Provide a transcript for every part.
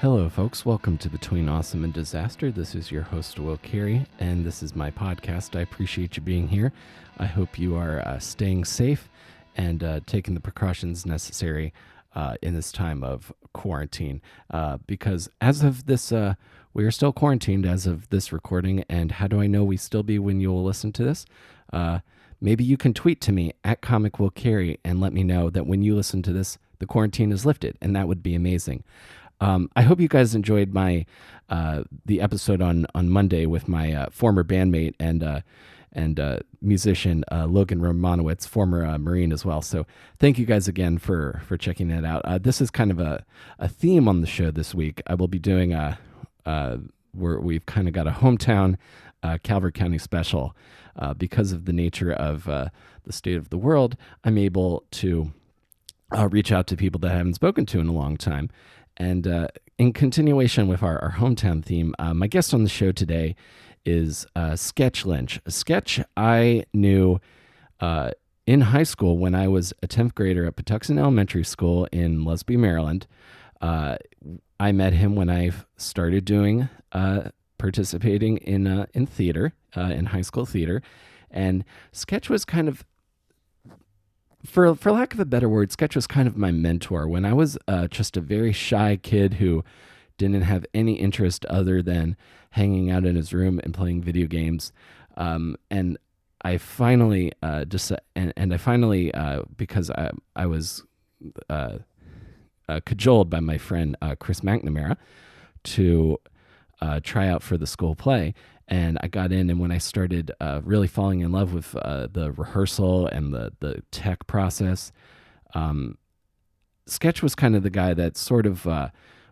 Hello, folks. Welcome to Between Awesome and Disaster. This is your host, Will Carey, and this is my podcast. I appreciate you being here. I hope you are staying safe and taking the precautions necessary in this time of quarantine. Because as of this, we are still quarantined as of this recording. And how do I know we still be when you will listen to this? Maybe you can tweet to me at Comic Will Carey and let me know that when you listen to this, the quarantine is lifted, and that would be amazing. I hope you guys enjoyed my the episode on Monday with my former bandmate and musician Logan Romanowitz, former Marine as well. So thank you guys again for checking that out. This is kind of a theme on the show this week. I will be doing we've kind of got a hometown Calvert County special because of the nature of the state of the world. I'm able to reach out to people that I haven't spoken to in a long time. And in continuation with our hometown theme, my guest on the show today is Sketch Lynch. Sketch I knew in high school when I was a 10th grader at Patuxent Elementary School in Lusby, Maryland. I met him when I started doing participating in theater, in high school theater. And Sketch was kind of, for lack of a better word, Sketch was kind of my mentor when I was just a very shy kid who didn't have any interest other than hanging out in his room and playing video games. And I finally because I was cajoled by my friend Chris McNamara to try out for the school play. And I got in, and when I started really falling in love with the rehearsal and the tech process, Sketch was kind of the guy that sort of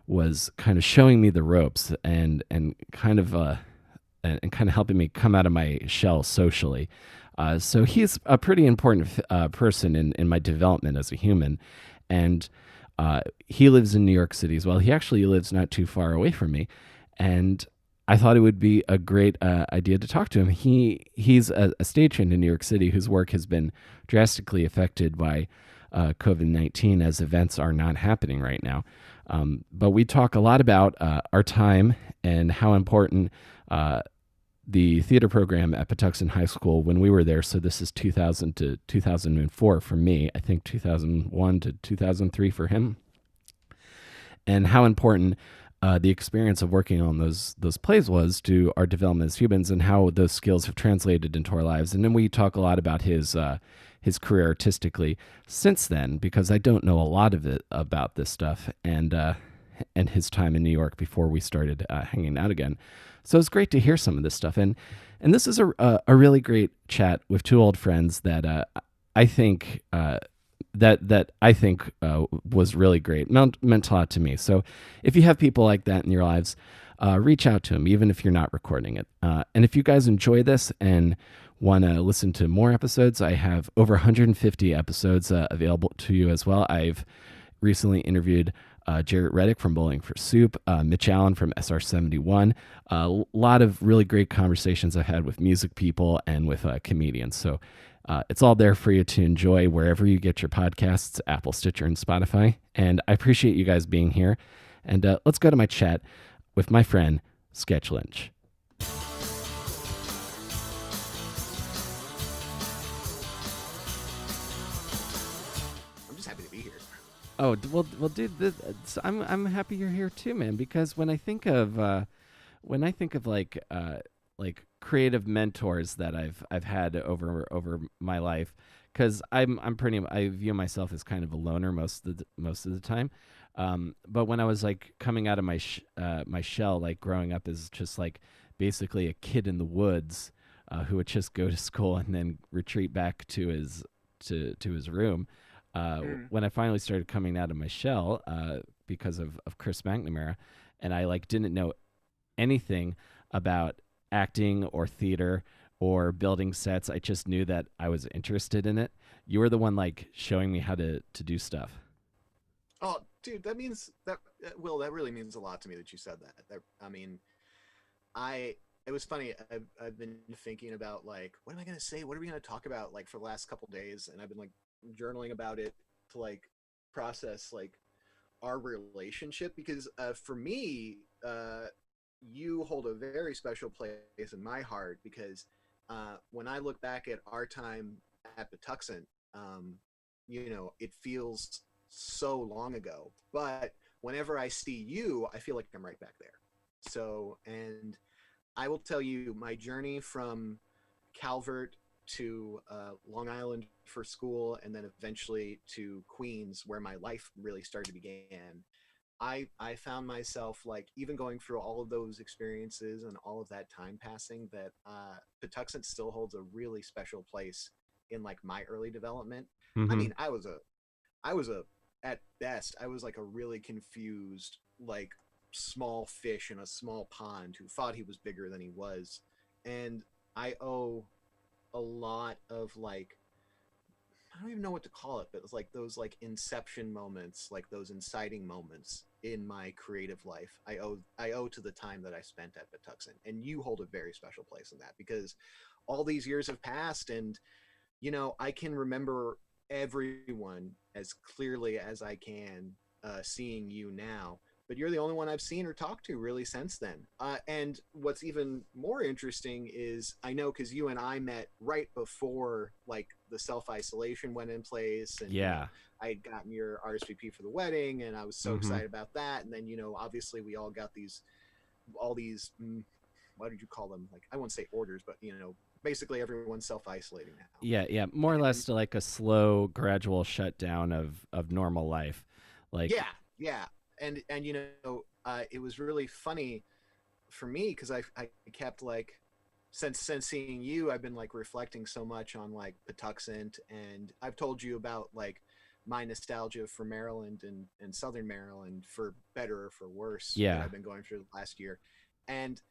was kind of showing me the ropes and kind of helping me come out of my shell socially. So he's a pretty important person in my development as a human, and he lives in New York City as well. He actually lives not too far away from me, and I thought it would be a great idea to talk to him. He's a stagehand in New York City whose work has been drastically affected by COVID-19 as events are not happening right now. But we talk a lot about our time and how important the theater program at Patuxent High School when we were there. So this is 2000 to 2004 for me. I think 2001 to 2003 for him. And how important the experience of working on those plays was to our development as humans, and how those skills have translated into our lives. And then we talk a lot about his career artistically since then, because I don't know a lot of it about this stuff, and his time in New York before we started hanging out again. So it's great to hear some of this stuff, and this is a really great chat with two old friends that I think. That I think was really great, meant a lot to me. So if you have people like that in your lives, reach out to them, even if you're not recording it. And if you guys enjoy this and want to listen to more episodes, I have over 150 episodes available to you as well. I've recently interviewed Jarrett Reddick from Bowling for Soup, Mitch Allen from SR71. A lot of really great conversations I've had with music people and with comedians. So it's all there for you to enjoy wherever you get your podcasts, Apple, Stitcher, and Spotify. And I appreciate you guys being here. And let's go to my chat with my friend, Sketch Lynch. I'm just happy to be here. Oh, well, dude, I'm happy you're here too, man. Because when I think of like creative mentors that I've had over my life, because I view myself as kind of a loner most of the time. But when I was like coming out of my shell, like growing up as just like basically a kid in the woods who would just go to school and then retreat back to his room. When I finally started coming out of my shell because of Chris McNamara, and I like didn't know anything about acting or theater or building sets. I just knew that I was interested in it. You were the one like showing me how to do stuff. Oh, dude, that means that Will. That really means a lot to me that you said that. I mean, it was funny. I've been thinking about like, what am I gonna say? What are we gonna talk about? Like for the last couple days, and I've been like journaling about it to like process like our relationship because for me, you hold a very special place in my heart because when I look back at our time at Patuxent, um, it feels so long ago. But whenever I see you, I feel like I'm right back there. So, and I will tell you my journey from Calvert to Long Island for school, and then eventually to Queens, where my life really started to begin. I found myself like even going through all of those experiences and all of that time passing that Patuxent still holds a really special place in like my early development. I Mm-hmm. mean, I was a at best I was like a really confused like small fish in a small pond who thought he was bigger than he was, and I owe a lot of like I don't even know what to call it, but it's like those like inception moments, like those inciting moments in my creative life. I owe to the time that I spent at Patuxent, and you hold a very special place in that because all these years have passed, and I can remember everyone as clearly as I can seeing you now. But you're the only one I've seen or talked to really since then. And what's even more interesting is I know because you and I met right before like the self isolation went in place, and Yeah. I had gotten your RSVP for the wedding, and I was so Mm-hmm. excited about that. And then obviously we all got all these what did you call them? Like I won't say orders, but basically everyone's self isolating now. Yeah, yeah, more or less And to like a slow, gradual shutdown of normal life. Like, yeah, yeah, and it was really funny for me because I kept like since seeing you, I've been like reflecting so much on like Patuxent, and I've told you about like my nostalgia for Maryland and Southern Maryland for better or for worse that yeah. I've been going through the last year, and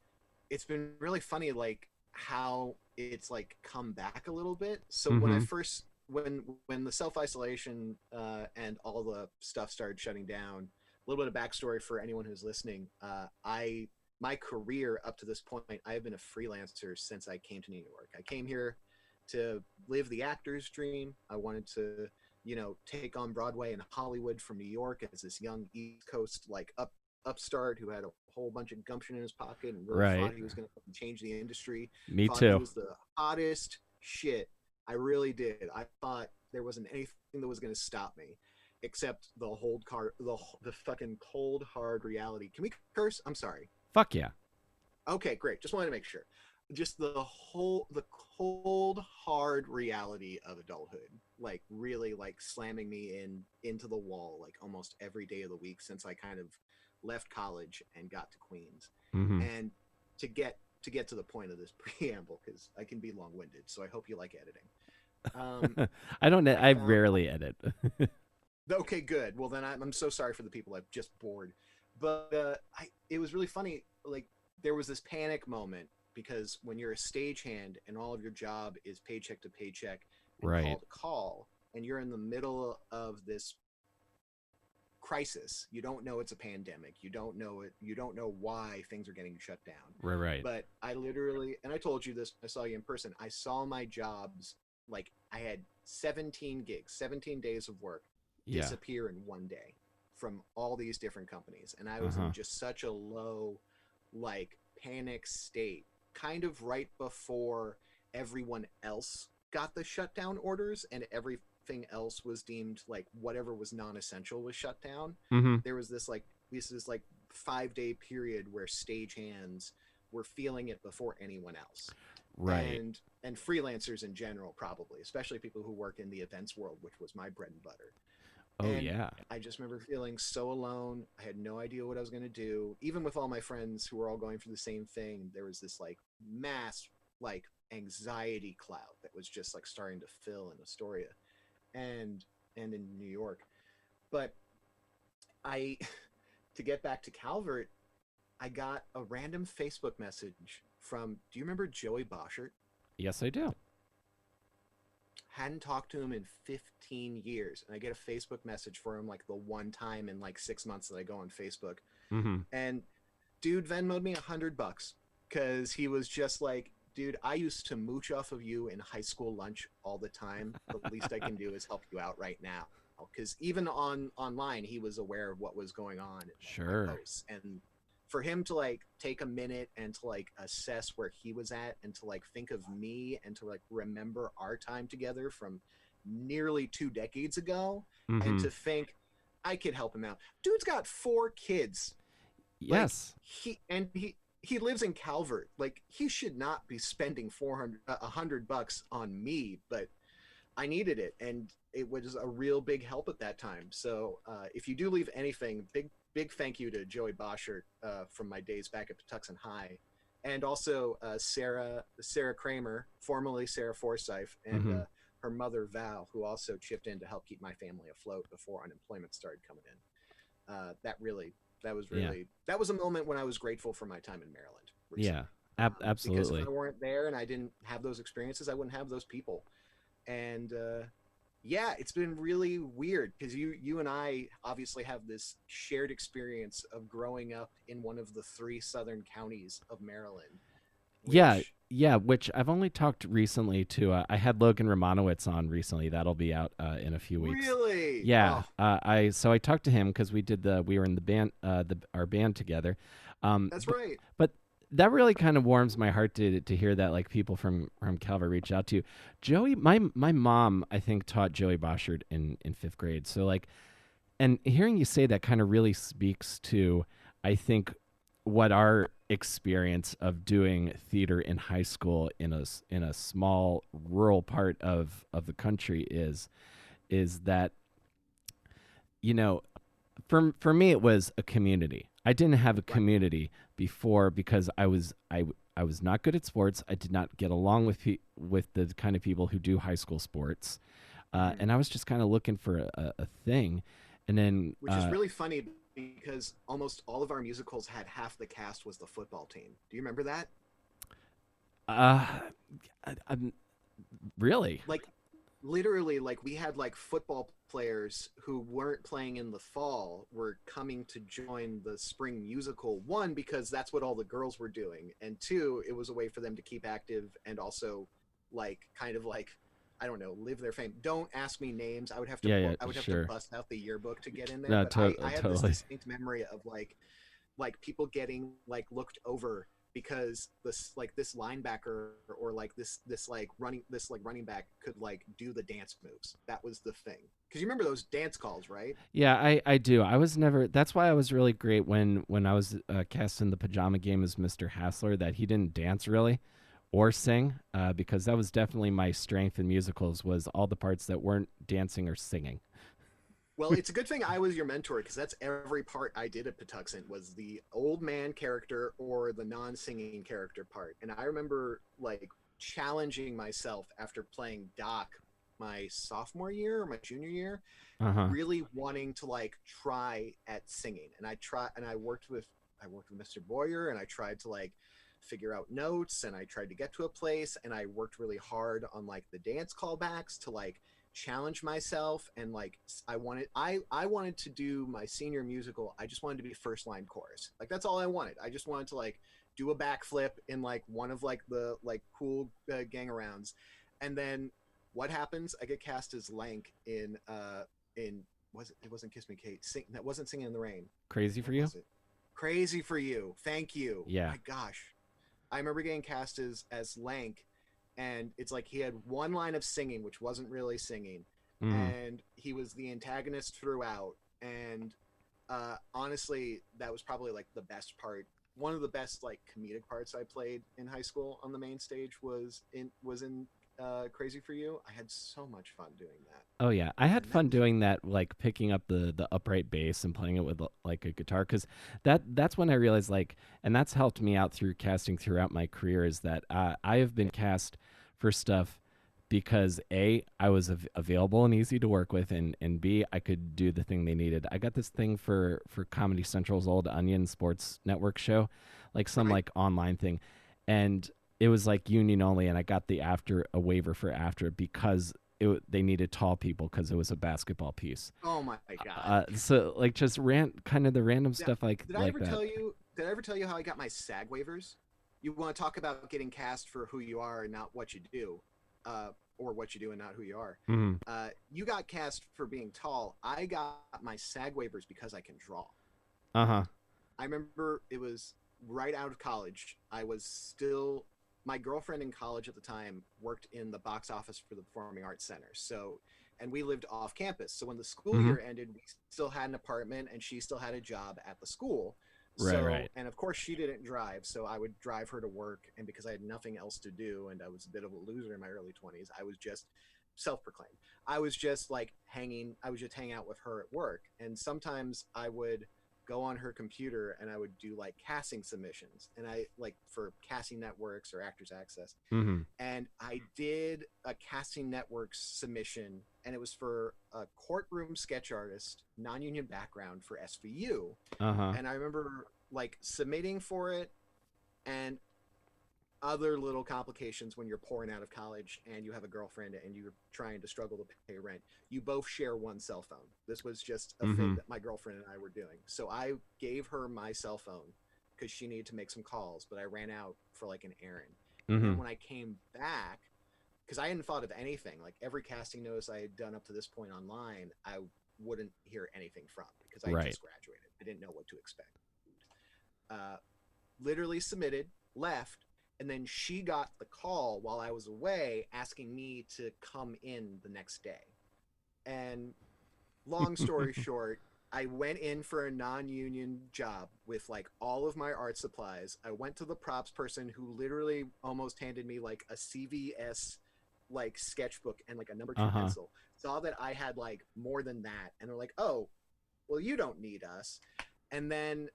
it's been really funny like how it's like come back a little bit. So when I Mm-hmm. first when the self isolation and all the stuff started shutting down, a little bit of backstory for anyone who's listening. I My career up to this point, I have been a freelancer since I came to New York. I came here to live the actor's dream. I wanted to take on Broadway and Hollywood from New York as this young East Coast like upstart who had a whole bunch of gumption in his pocket and really Right. thought he was going to change the industry, Me thought he too. was the hottest shit. I really did. I thought there wasn't anything that was going to stop me except the fucking cold hard reality. Can we curse? I'm sorry. Fuck yeah. Okay, great. Just wanted to make sure. Just the cold hard reality of adulthood, like really like slamming me into the wall like almost every day of the week since I kind of left college and got to Queens. Mm-hmm. And to get to the point of this preamble because I can be long-winded, so I hope you like editing. Um, I don't. I I found rarely edit. Okay, good. Well, then I'm so sorry for the people I've just bored. But it was really funny. Like there was this panic moment because when you're a stagehand and all of your job is paycheck to paycheck and Right. call to call, and you're in the middle of this crisis, you don't know it's a pandemic. You don't know it. You don't know why things are getting shut down. Right. Right. But I literally, and I told you this. I saw you in person. I saw my jobs like I had 17 gigs, 17 days of work Yeah. disappear in one day from all these different companies. And I Uh was in huh. just such a low, like, panic state, kind of right before everyone else got the shutdown orders and everything else was deemed like whatever was non-essential was shut down. Mm-hmm. There was this like 5-day period where stagehands were feeling it before anyone else, Right. and freelancers in general, probably, especially people who work in the events world, which was my bread and butter. Oh And yeah. I just remember feeling so alone. I had no idea what I was going to do. Even with all my friends who were all going through the same thing, there was this like mass like anxiety cloud that was just like starting to fill in Astoria and in New York. But I to get back to Calvert, I got a random Facebook message from, do you remember Joey Boschert? Yes, I do. Hadn't talked to him in 15 years. And I get a Facebook message for him like the one time in like 6 months that I go on Facebook. Mm-hmm. And dude Venmoed me $100 because he was just like, dude, I used to mooch off of you in high school lunch all the time. The least I can do is help you out right now. because even on online he was aware of what was going on in like my Sure. posts. And for him to like take a minute and to like assess where he was at and to like think of me and to like remember our time together from nearly 2 decades ago, and Mm-hmm. to think I could help him out. Dude's got 4 kids. Like Yes. he lives in Calvert. Like he should not be spending 400 $100 on me, but I needed it, and it was a real big help at that time. So if you do leave anything, big thank you to Joey Boschert from my days back at Patuxent High, and also Sarah Kramer, formerly Sarah Forsyth, and Mm-hmm. her mother Val, who also chipped in to help keep my family afloat before unemployment started coming in. Yeah. That was a moment when I was grateful for my time in Maryland Yeah. recently. Because if I Absolutely. weren't there and I didn't have those experiences, I wouldn't have those people. And yeah, it's been really weird because you and I obviously have this shared experience of growing up in one of the three southern counties of Maryland, Yeah, which yeah. Which I've only talked recently to. I had Logan Romanowitz on recently. That'll be out in a few weeks. really, Yeah. oh, I talked to him because we were in the band our band together. that's But right. but that really kind of warms my heart to hear that like people from Calvert reach out to you. Joey. My mom I think taught Joey Boschard in fifth grade. So like, and hearing you say that kind of really speaks to, I think, what our experience of doing theater in high school in a small rural part of the country is that, you know, for me it was a community. I didn't have a Right. community before because I was not good at sports. I did not get along with the kind of people who do high school sports, Hmm. and I was just kind of looking for a thing, and then Which is really funny because almost all of our musicals had half the cast was the football team. Do you remember that? uh, I'm really. Like literally, like we had like football players who weren't playing in the fall were coming to join the spring musical. One, because that's what all the girls were doing, and two, it was a way for them to keep active and also like kind of like, I don't know, live their fame. Don't ask me names. Yeah, yeah, I would have to sure. bust out the yearbook to get in there. No, But I have this totally. distinct memory of like people getting like looked over because this linebacker or like this like running back could like do the dance moves. That was the thing. Because you remember those dance calls, right? Yeah, I do. I was never. That's why I was really great when I was cast in the Pajama Game as Mr. Hassler. That he didn't dance really, or sing, because that was definitely my strength in musicals was all the parts that weren't dancing or singing. Well, it's a good thing I was your mentor because that's every part I did at Patuxent was the old man character or the non-singing character part. And I remember like challenging myself after playing Doc my sophomore year or my junior year, Uh huh. really wanting to like try at singing. And I worked with Mr. Boyer and I tried to like figure out notes and I tried to get to a place and I worked really hard on like the dance callbacks to like challenge myself. And like I wanted to do my senior musical. I just wanted to be first line chorus. Like that's all I wanted. I just wanted to like do a backflip in like one of like the like cool gang arounds. And then what happens? I get cast as Lank in was it wasn't Kiss Me Kate. That wasn't Singing in the Rain. Crazy for What you? was it? Crazy for You. Thank you. Yeah. My gosh. I remember getting cast as Lank, and it's like he had one line of singing, which wasn't really singing, Mm-hmm. and he was the antagonist throughout. And honestly, that was probably like the best part. One of the best like comedic parts I played in high school on the main stage was in Crazy for You. I had so much fun doing that, Oh yeah, I had and that fun was doing that, like picking up the upright bass and playing it with like a guitar, because that's when I realized like, and that's helped me out through casting throughout my career is that I have been cast for stuff because A, I was available and easy to work with, and B, I could do the thing they needed. I got this thing for Comedy Central's Old Onion Sports Network show, like some right. like online thing, and it was like union only, and I got the after a waiver for after because they needed tall people because it was a basketball piece. Oh my god. So like just kind of the random Yeah. stuff Did I like ever that. tell you? Did I ever tell you how I got my SAG waivers? You want to talk about getting cast for who you are and not what you do? or what you do and not who you are. Mm-hmm. You got cast for being tall. I got my SAG waivers because I can draw. Uh-huh. I remember it was right out of college. I was still my girlfriend in college at the time worked in the box office for the Performing Arts Center. So, and we lived off campus. So when the school Mm-hmm. year ended, we still had an apartment and she still had a job at the school. Right, So, right. and of course she didn't drive, so I would drive her to work. And because I had nothing else to do and I was a bit of a loser in my early 20s, I was just self-proclaimed. I was just like I would just hang out with her at work. And sometimes I would go on her computer and I would do like casting submissions and I like for casting networks or Actors Access. Mm-hmm. And I did a casting networks submission and it was for a courtroom sketch artist, non-union background for SVU. Uh-huh. And I remember like submitting for it and other little complications when you're pouring out of college and you have a girlfriend and you're trying to struggle to pay rent. You both share one cell phone. This was just a Mm-hmm. thing that my girlfriend and I were doing. So I gave her my cell phone because she needed to make some calls, but I ran out for like an errand. And Mm-hmm. then when I came back, because I hadn't thought of anything, like every casting notice I had done up to this point online, I wouldn't hear anything from because I Right. just graduated. I didn't know what to expect. Uh, Literally submitted, left, and then she got the call while I was away asking me to come in the next day. And long story short, I went in for a non-union job with like all of my art supplies. I went to the props person who literally almost handed me like a CVS like sketchbook and like a number two Uh-huh. pencil. Saw that I had like more than that and they're like, "Oh, well you don't need us." And then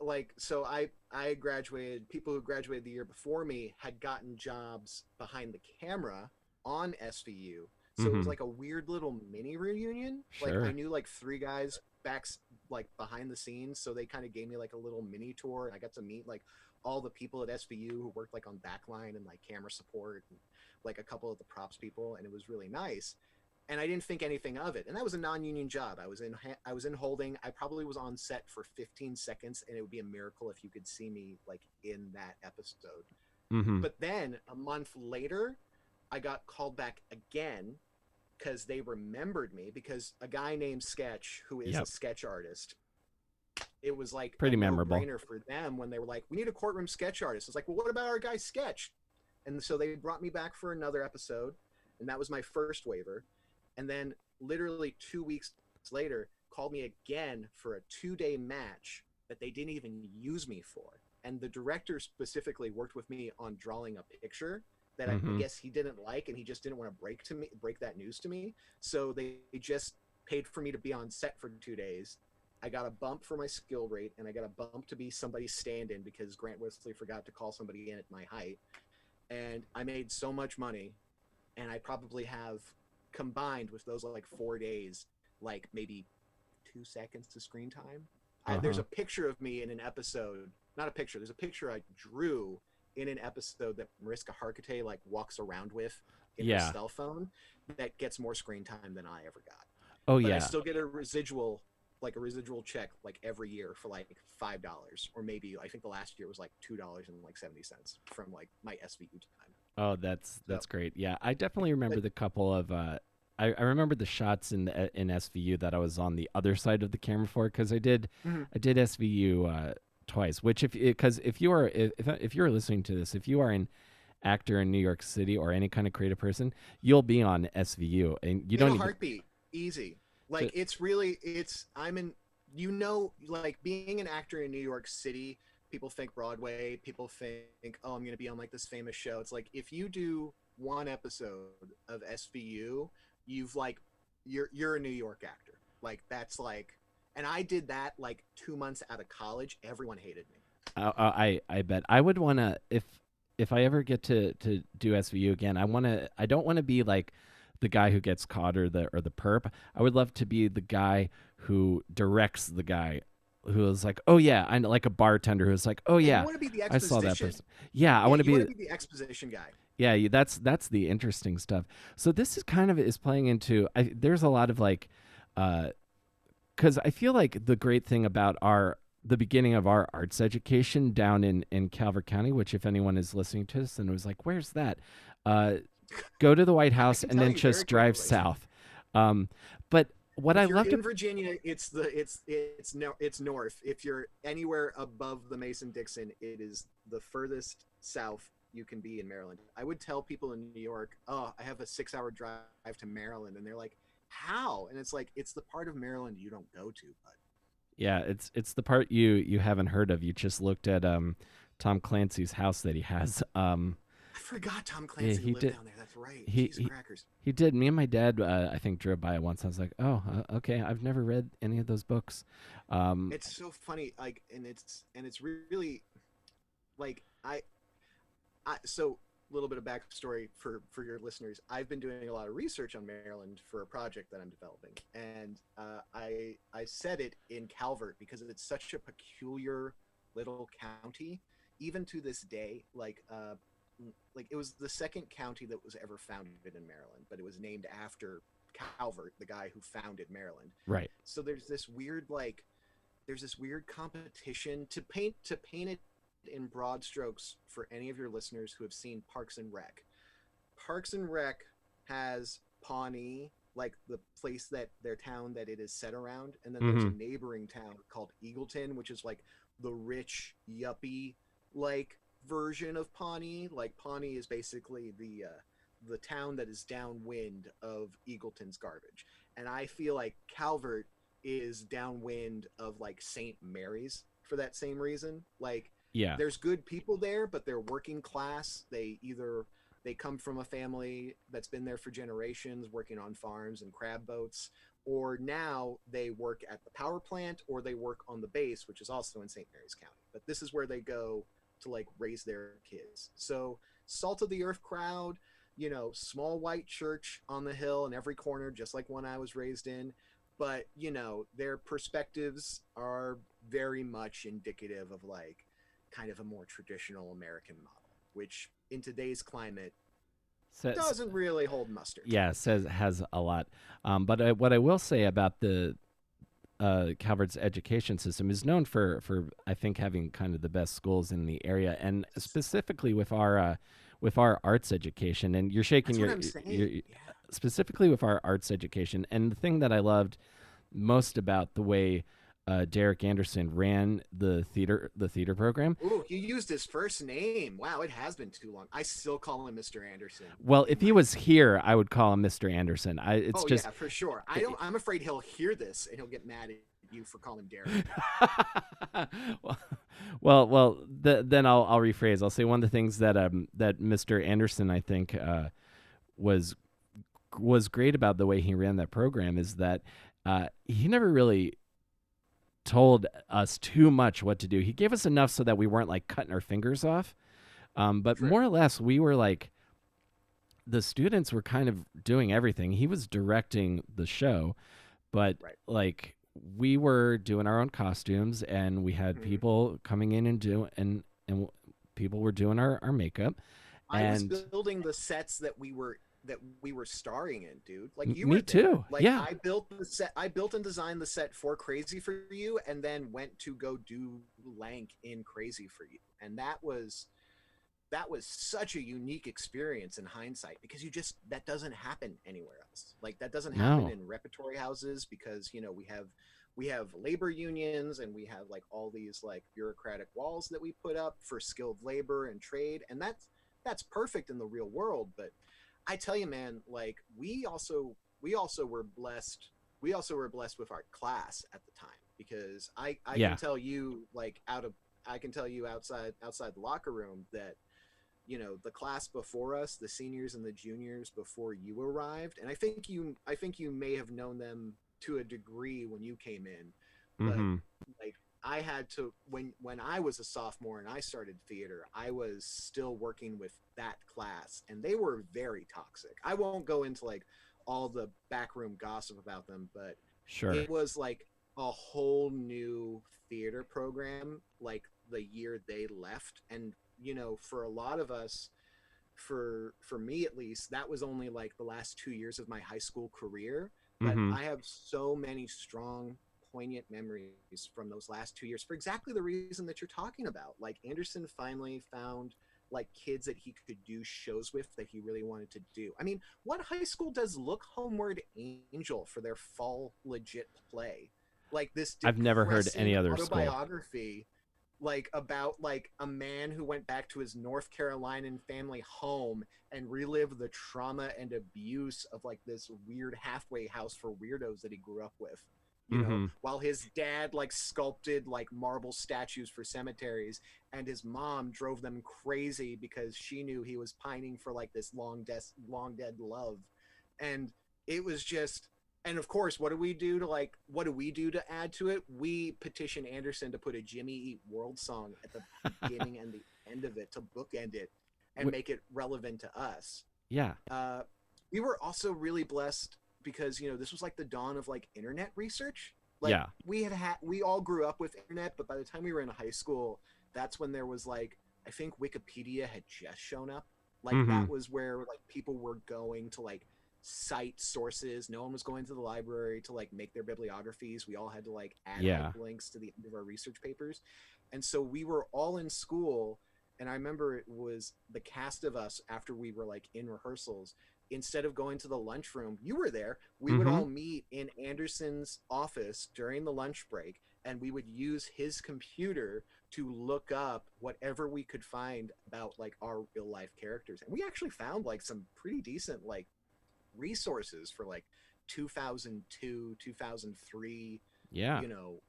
like so I graduated. People who graduated the year before me had gotten jobs behind the camera on SVU, so it was Mm-hmm. like a weird little mini reunion. Like I Sure. knew like three guys back like behind the scenes, so they kind of gave me like a little mini tour. I got to meet like all the people at SVU who worked like on backline and like camera support and like a couple of the props people, and it was really nice. And I didn't think anything of it. And that was a non-union job. I was in holding. I probably was on set for 15 seconds, and it would be a miracle if you could see me like in that episode. Mm-hmm. But then a month later, I got called back again because they remembered me because a guy named Sketch, who is a Yep. sketch artist, it was like a Pretty memorable. no-brainer for them when they were like, "We need a courtroom sketch artist." It's like, "Well, what about our guy Sketch?" And so they brought me back for another episode, and that was my first waiver. And then literally 2 weeks later called me again for a 2-day match that they didn't even use me for. And the director specifically worked with me on drawing a picture that I Mm-hmm. guess he didn't like, and he just didn't want to break that news to me. So they just paid for me to be on set for 2 days. I got a bump for my skill rate, and I got a bump to be somebody's stand-in because Grant Wesley forgot to call somebody in at my height. And I made so much money, and I probably have combined with those like 4 days, like maybe 2 seconds to screen time. There's Uh-huh. a picture of me in an episode, not a picture. There's a picture I drew in an episode that Mariska Hargitay like walks around with in her Yeah. cell phone that gets more screen time than I ever got. Oh But I yeah. still get a residual check like every year for like $5 or maybe I think the last year was like $2.70 from like my SVU time. Oh, that's So great. Yeah, I definitely remember but the couple of I remember the shots in SVU that I was on the other side of the camera for because mhm. I did SVU twice. Which if because if you are if you're listening to this, if you are an actor in New York City or any kind of creative person, you'll be on SVU and you In a don't even heartbeat, easy. ju- Like it's really it's I'm in you know like being an actor in New York City, people think Broadway, people think oh I'm going to be on like this famous show. It's like if you do one episode of SVU, you've like you're a New York actor. Like that's like and I did that like 2 months out of college. Everyone hated me. I bet I would want to if I ever get to do SVU again, I don't want to be like the guy who gets caught or the perp. I would love to be the guy who directs the guy who is like, "Oh yeah, I know," like a bartender who's like, "Oh Yeah, you yeah, want to be the I saw that exposition. person." Yeah, I Yeah, want to you want be to be the exposition guy. yeah, that's the interesting stuff. So this is kind of is playing into there's a lot of like uh cuz I feel like the great thing about our the beginning of our arts education down in Calvert County, which if anyone is listening to this and was like, "Where's that?" Uh, go to the White I House can and tell then you very just drive quickly. south. But what I If you're loved, in Virginia, it's no it's north. If you're anywhere above the Mason-Dixon, it is the furthest south you can be in Maryland. I would tell people in New York, "Oh, I have a 6-hour drive to Maryland," and they're like, "How?" And it's like it's the part of Maryland you don't go to, but yeah, it's the part you haven't heard of. You just looked at Tom Clancy's house that he has. I forgot Tom Yeah, Clancy he lived did. down there. That's right. He Cheese and he crackers. he did. Me and my dad, I think, drove by it once. I was like, "Oh, okay. I've never read any of those books." Um, It's so funny, like, and it's really like so a little bit of backstory for your listeners. I've been doing a lot of research on Maryland for a project that I'm developing, and I said it in Calvert because it's such a peculiar little county. Even to this day, like it was the second county that was ever founded in Maryland, but it was named after Calvert, the guy who founded Maryland. right. So there's this weird competition to paint it in broad strokes for any of your listeners who have seen Parks and Rec. Parks and Rec has Pawnee, like the place that their town that it is set around, and then there's a Mm-hmm. neighboring town called Eagleton, which is like the rich yuppie like version of Pawnee. Like Pawnee is basically the town that is downwind of Eagleton's garbage, and I feel like Calvert is downwind of like St. Mary's for that same reason. Like Yeah. there's good people there, but they're working class. They come from a family that's been there for generations working on farms and crab boats, or now they work at the power plant or they work on the base, which is also in St. Mary's County. But this is where they go to like raise their kids. So salt of the earth crowd, small white church on the hill in every corner, just like one I was raised in. But their perspectives are very much indicative of like kind of a more traditional American model, which in today's climate Says doesn't really hold mustard. yeah, says has a lot. But what I will say about the Calvert's education system is known for I think having kind of the best schools in the area, and specifically with our arts education. And you're shaking That's what I'm saying. your Yeah. specifically with our arts education. And the thing that I loved most about the way Derek Anderson ran the theater program. Ooh, you used his first name. Wow, it has been too long. I still call him Mr. Anderson Well, in if he my. was here, I would call him Mr. Anderson. It's Oh just yeah, for sure. I it, don't. I'm afraid he'll hear this and he'll get mad at you for calling him Derek. well, then I'll rephrase. I'll say one of the things that Mr. Anderson I think was was great about the way he ran that program is that he never really told us too much what to do. He gave us enough so that we weren't like cutting our fingers off. But True. more or less, we were like the students were kind of doing everything. He was directing the show, but Right. like we were doing our own costumes and we had Mm-hmm. people coming in and people were doing our makeup. I was And building the sets that we were starring in, dude. Like you me were there. too. Like Yeah. I built the set. I built and designed the set for Crazy for You, and then went to go do Lank in Crazy for You, and that was such a unique experience in hindsight because that doesn't happen anywhere else. Like that doesn't happen No. in repertory houses because we have labor unions and we have like all these like bureaucratic walls that we put up for skilled labor and trade, and that's perfect in the real world. But I tell you, man, like we also were blessed. We also were blessed with our class at the time because I can Yeah. tell you like I can tell you outside the locker room that the class before us, the seniors and the juniors before you arrived, and I think you may have known them to a degree when you came in, but Mm-hmm. like I had to when I was a sophomore and I started theater, I was still working with that class and they were very toxic. I won't go into like all the backroom gossip about them, but Sure. it was like a whole new theater program like the year they left. And for a lot of us, for me at least, that was only like the last 2 years of my high school career. But Mm-hmm. I have so many strong poignant memories from those last 2 years for exactly the reason that you're talking about. Like Anderson finally found like kids that he could do shows with that he really wanted to do. I mean, what high school does Look Homeward Angel for their fall legit play? Like this I've never heard any depressing other school. autobiography like about like a man who went back to his North Carolinian family home and relived the trauma and abuse of like this weird halfway house for weirdos that he grew up with. You know, Mm-hmm. while his dad like sculpted like marble statues for cemeteries, and his mom drove them crazy because she knew he was pining for like this long dead love. And it was just, and of course, what do we do to add to it? We petition Anderson to put a Jimmy Eat World song at the beginning and the end of it to bookend it and make it relevant to us. Yeah. uh, we were also really blessed because this was like the dawn of like internet research. Like Yeah. we all grew up with internet, but by the time we were in high school, that's when there was like, I think Wikipedia had just shown up. Like Mm-hmm. that was where like people were going to like cite sources. No one was going to the library to like make their bibliographies. We all had to like add Yeah. hyperlinks to the end of our research papers. And so we were all in school, and I remember it was the cast of us after we were like in rehearsals. Instead of going to the lunchroom, you were there. We would Mm-hmm. all meet in Anderson's office during the lunch break, and we would use his computer to look up whatever we could find about like our real life characters. And we actually found like some pretty decent like resources for like 2002, 2003, Yeah.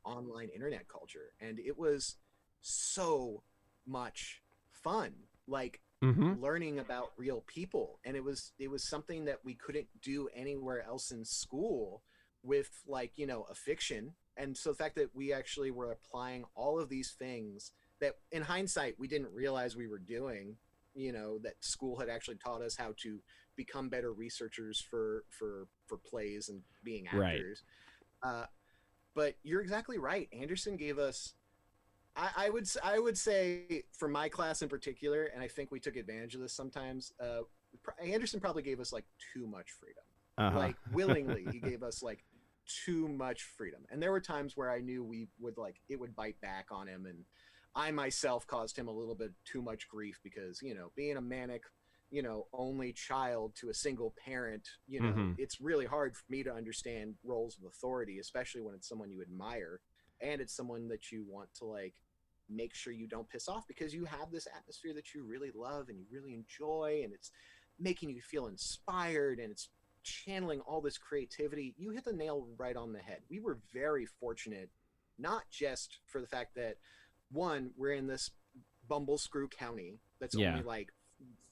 online internet culture. And it was so much fun. Like Mm-hmm. learning about real people, and it was something that we couldn't do anywhere else in school with like a fiction. And so the fact that we actually were applying all of these things that in hindsight we didn't realize we were doing, that school had actually taught us how to become better researchers for plays and being Right. actors. uh, but you're exactly right. Anderson gave us, I would say for my class in particular, and I think we took advantage of this sometimes. Anderson probably gave us like too much freedom. Uh-huh. Like willingly, he gave us like too much freedom. And there were times where I knew we would like it would bite back on him, and I myself caused him a little bit too much grief because being a manic only child to a single parent, Mm-hmm. it's really hard for me to understand roles of authority, especially when it's someone you admire and it's someone that you want to like make sure you don't piss off because you have this atmosphere that you really love and you really enjoy, and it's making you feel inspired and it's channeling all this creativity. You hit the nail right on the head. We were very fortunate, not just for the fact that one, we're in this bumble screw county that's Yeah. only like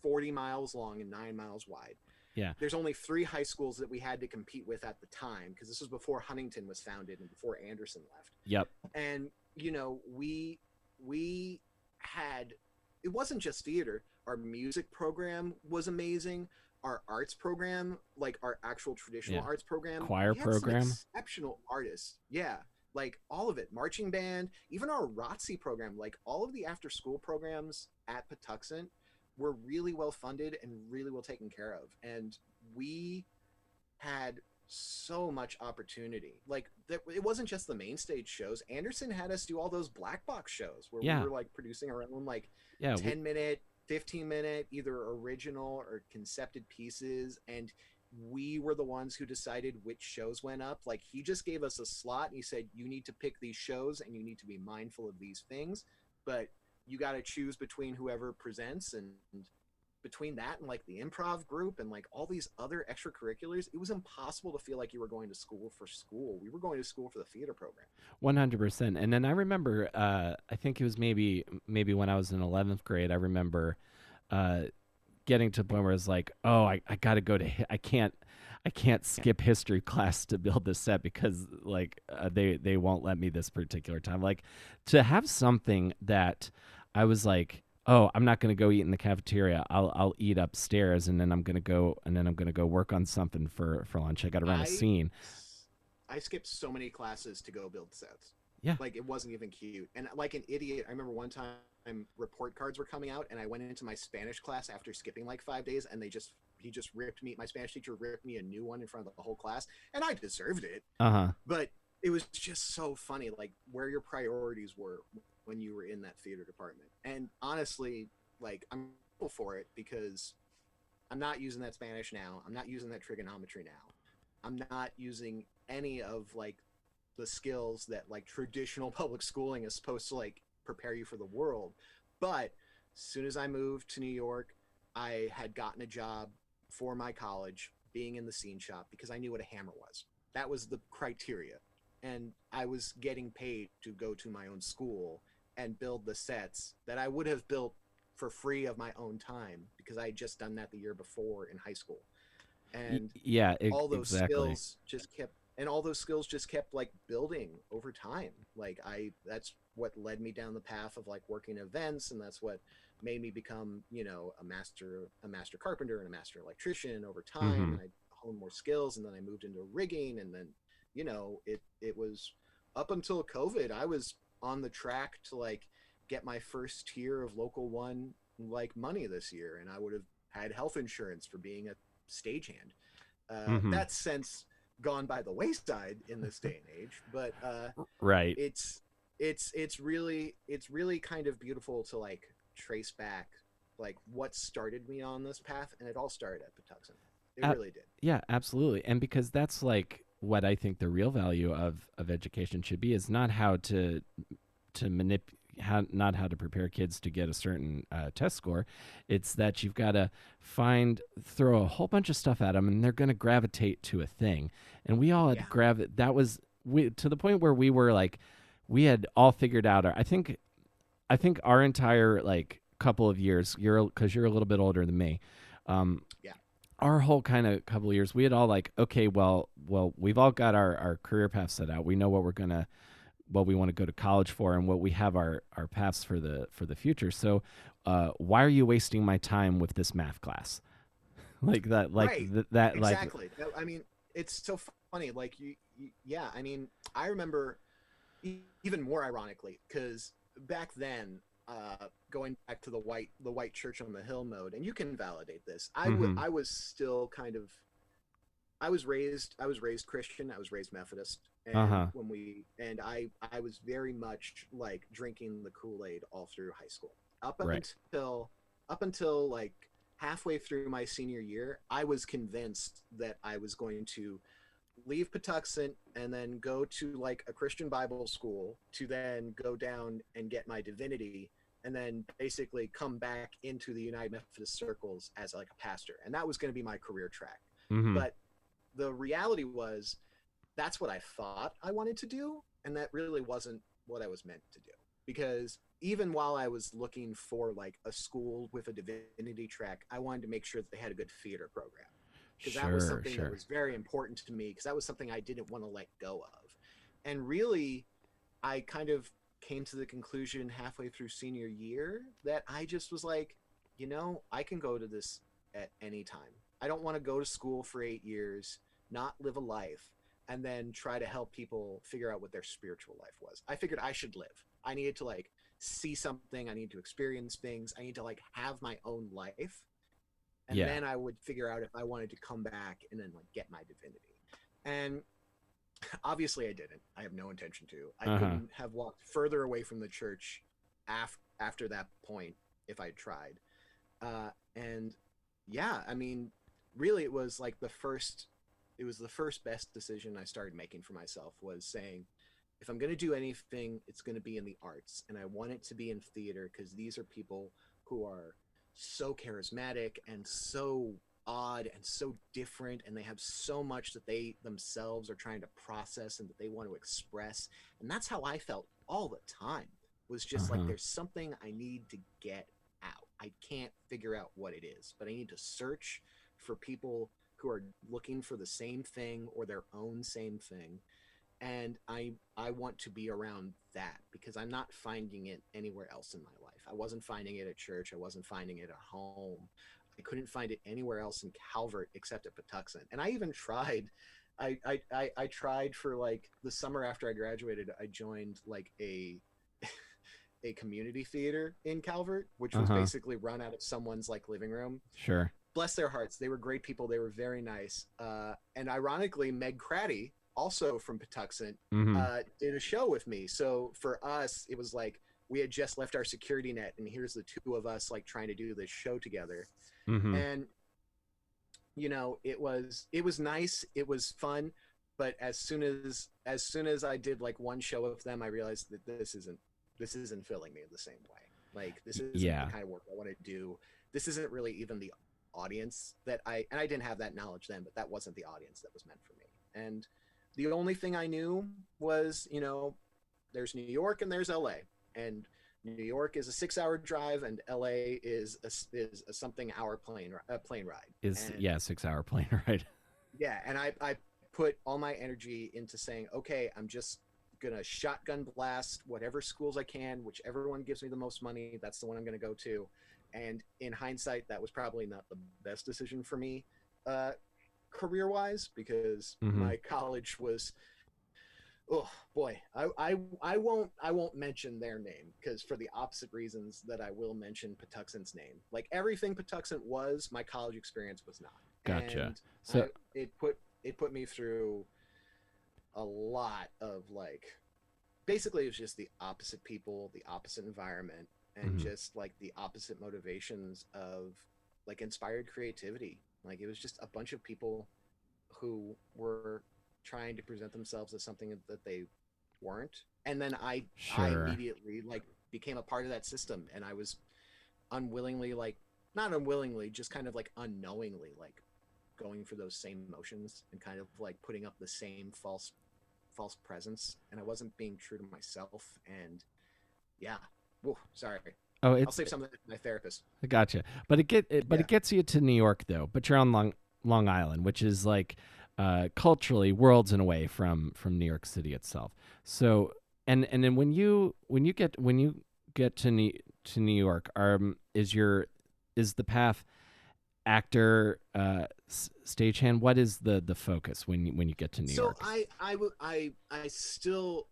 40 miles long and 9 miles wide. Yeah. There's only 3 high schools that we had to compete with at the time because this was before Huntington was founded and before Anderson left. Yep. And we had, it wasn't just theater. Our music program was amazing. Our arts program, like our actual traditional Yeah. arts program, Choir we had some program. exceptional artists. Yeah, like all of it. Marching band, even our ROTC program, like all of the after school programs at Patuxent were really well funded and really well taken care of. And we had so much opportunity. Like it wasn't just the main stage shows. Anderson had us do all those black box shows where we Yeah. were like producing our own like Yeah. 10-minute, 15-minute either original or concepted pieces, and we were the ones who decided which shows went up. Like he just gave us a slot and he said you need to pick these shows and you need to be mindful of these things, but you got to choose between whoever presents. And between that and like the improv group and like all these other extracurriculars, it was impossible to feel like you were going to school for school. We were going to school for the theater program. 100%. And then I remember, I think it was maybe when I was in 11th grade, I remember uh, getting to the point where I was like, oh, I got to go to, I can't skip history class to build this set because like they won't let me this particular time. Like to have something that I was like, oh, I'm not going to go eat in the cafeteria. I'll eat upstairs, and then I'm going to go work on something for lunch. I got to run a I scene. I skipped so many classes to go build sets. Yeah. Like it wasn't even cute. And like an idiot, I remember one time report cards were coming out and I went into my Spanish class after skipping like 5 days, and he just ripped me, my Spanish teacher ripped me a new one in front of the whole class, and I deserved it. Uh huh. But it was just so funny, like where your priorities were when you were in that theater department. And honestly, like I'm grateful for it because I'm not using that Spanish now. I'm not using that trigonometry now. I'm not using any of like the skills that like traditional public schooling is supposed to like prepare you for the world. But as soon as I moved to New York, I had gotten a job for my college being in the scene shop because I knew what a hammer was. That was the criteria. And I was getting paid to go to my own school and build the sets that I would have built for free of my own time because I had just done that the year before in high school. And Yeah, all those exactly. skills just kept and all those skills just kept like building over time. Like I that's what led me down the path of like working events, and that's what made me become, a master carpenter and a master electrician over time. Hmm. And I honed more skills, and then I moved into rigging, and then it was up until COVID I was on the track to like get my first tier of local one like money this year, and I would have had health insurance for being a stagehand. Hmm. That's since gone by the wayside in this day and age, but Right. it's it's really kind of beautiful to like trace back like what started me on this path, and it all started at Patuxent. It Uh, really did. yeah, absolutely. And because that's like what I think the real value of education should be is not how to not how to prepare kids to get a certain test score. It's that you've got to throw a whole bunch of stuff at them, and they're going to gravitate to a thing. And we all had Yeah, that was to the point where we were like, we had all figured out I think our entire like couple of years, because you're a little bit older than me. Um, yeah, our whole kind of couple of years, we had all like, okay, well, we've all got our career path set out. We know what we want to go to college for, and what we have our paths for the future. So, why are you wasting my time with this math class? Like that, right, that, like, exactly. I mean, it's so funny. Like yeah. I mean, I remember even more ironically because back then, going back to the white church on the hill mode, and you can validate this. mm-hmm. I was still kind of I was raised Christian. I was raised Methodist, Uh and huh. I was very much like drinking the Kool Aid all through high school up Right. until like halfway through my senior year. I was convinced that I was going to leave Patuxent and then go to like a Christian Bible school to then go down and get my divinity and then basically come back into the United Methodist circles as like a pastor. And that was going to be my career track. Mm-hmm. But the reality was that's what I thought I wanted to do. And that really wasn't what I was meant to do. Because even while I was looking for like a school with a divinity track, I wanted to make sure that they had a good theater program because that was Sure. something that Sure. was very important to me because that was something I didn't want to let go of. And really, I kind of came to the conclusion halfway through senior year that I just was like, I can go to this at any time. I don't want to go to school for 8 years, not live a life, and then try to help people figure out what their spiritual life was. I figured I should live. I needed to like see something. I need to experience things. I need to like have my own life, and Yeah. then I would figure out if I wanted to come back and then like get my divinity. And obviously, I didn't. I have no intention to. I Uh huh. couldn't have walked further away from the church after that point if I tried. And yeah, I mean, really, it was like the first. It was the first best decision I started making for myself was saying, if I'm going to do anything, it's going to be in the arts, and I want it to be in theater because these are people who are so charismatic and so odd and so different, and they have so much that they themselves are trying to process and that they want to express. And that's how I felt all the time, was Uh just like huh. there's something I need to get out. I can't figure out what it is, but I need to search for people who are looking for the same thing or their own same thing, and I want to be around that because I'm not finding it anywhere else in my life. I wasn't finding it at church. I wasn't finding it at home. I couldn't find it anywhere else in Calvert except at Patuxent. And I even tried. I tried for like the summer after I graduated. I joined like a community theater in Calvert, which Uh was huh. basically run out of someone's like living room. Sure. Bless their hearts, they were great people. They were very nice. And ironically, Meg Craddy, also from Patuxent, Mm-hmm. did a show with me. So for us, it was like we had just left our security net, and here's the two of us like trying to do this show together. Mm-hmm. And it was nice, it was fun, but as soon as I did like one show of them, I realized that this isn't filling me the same way. Like this isn't the Yeah. kind of work I want to do. This isn't really even the audience that I didn't have that knowledge then, but that wasn't the audience that was meant for me. And the only thing I knew was, there's New York and there's LA. And New York is a 6 hour drive, and LA is a something hour plane ride. Is And yeah, 6 hour plane ride. yeah, and I put all my energy into saying, okay, I'm just gonna shotgun blast whatever schools I can, whichever one gives me the most money, that's the one I'm gonna go to. And in hindsight, that was probably not the best decision for me, uh, career wise, because Mm-hmm. my college was, oh boy, I won't mention their name, because for the opposite reasons that I will mention Patuxent's name. Like everything Patuxent was, my college experience was not. Gotcha. And So I it put me through a lot of like, basically it was just the opposite people, the opposite environment, and mhm. just like the opposite motivations of like inspired creativity. Like it was just a bunch of people who were trying to present themselves as something that they weren't. And then I Sure. immediately like became a part of that system, and I was unwillingly, like, not unwillingly, just kind of like unknowingly, like going for those same emotions and kind of like putting up the same false presence, and I wasn't being true to myself. And yeah, whoa, sorry, Oh, I'll it's save something to my therapist. gotcha. But Yeah. it gets you to New York though. But you're on Long Island, which is like culturally worlds and away from New York City itself. So and then when you get to New York, is the path actor, stagehand? What is the focus when you get to New So York? I still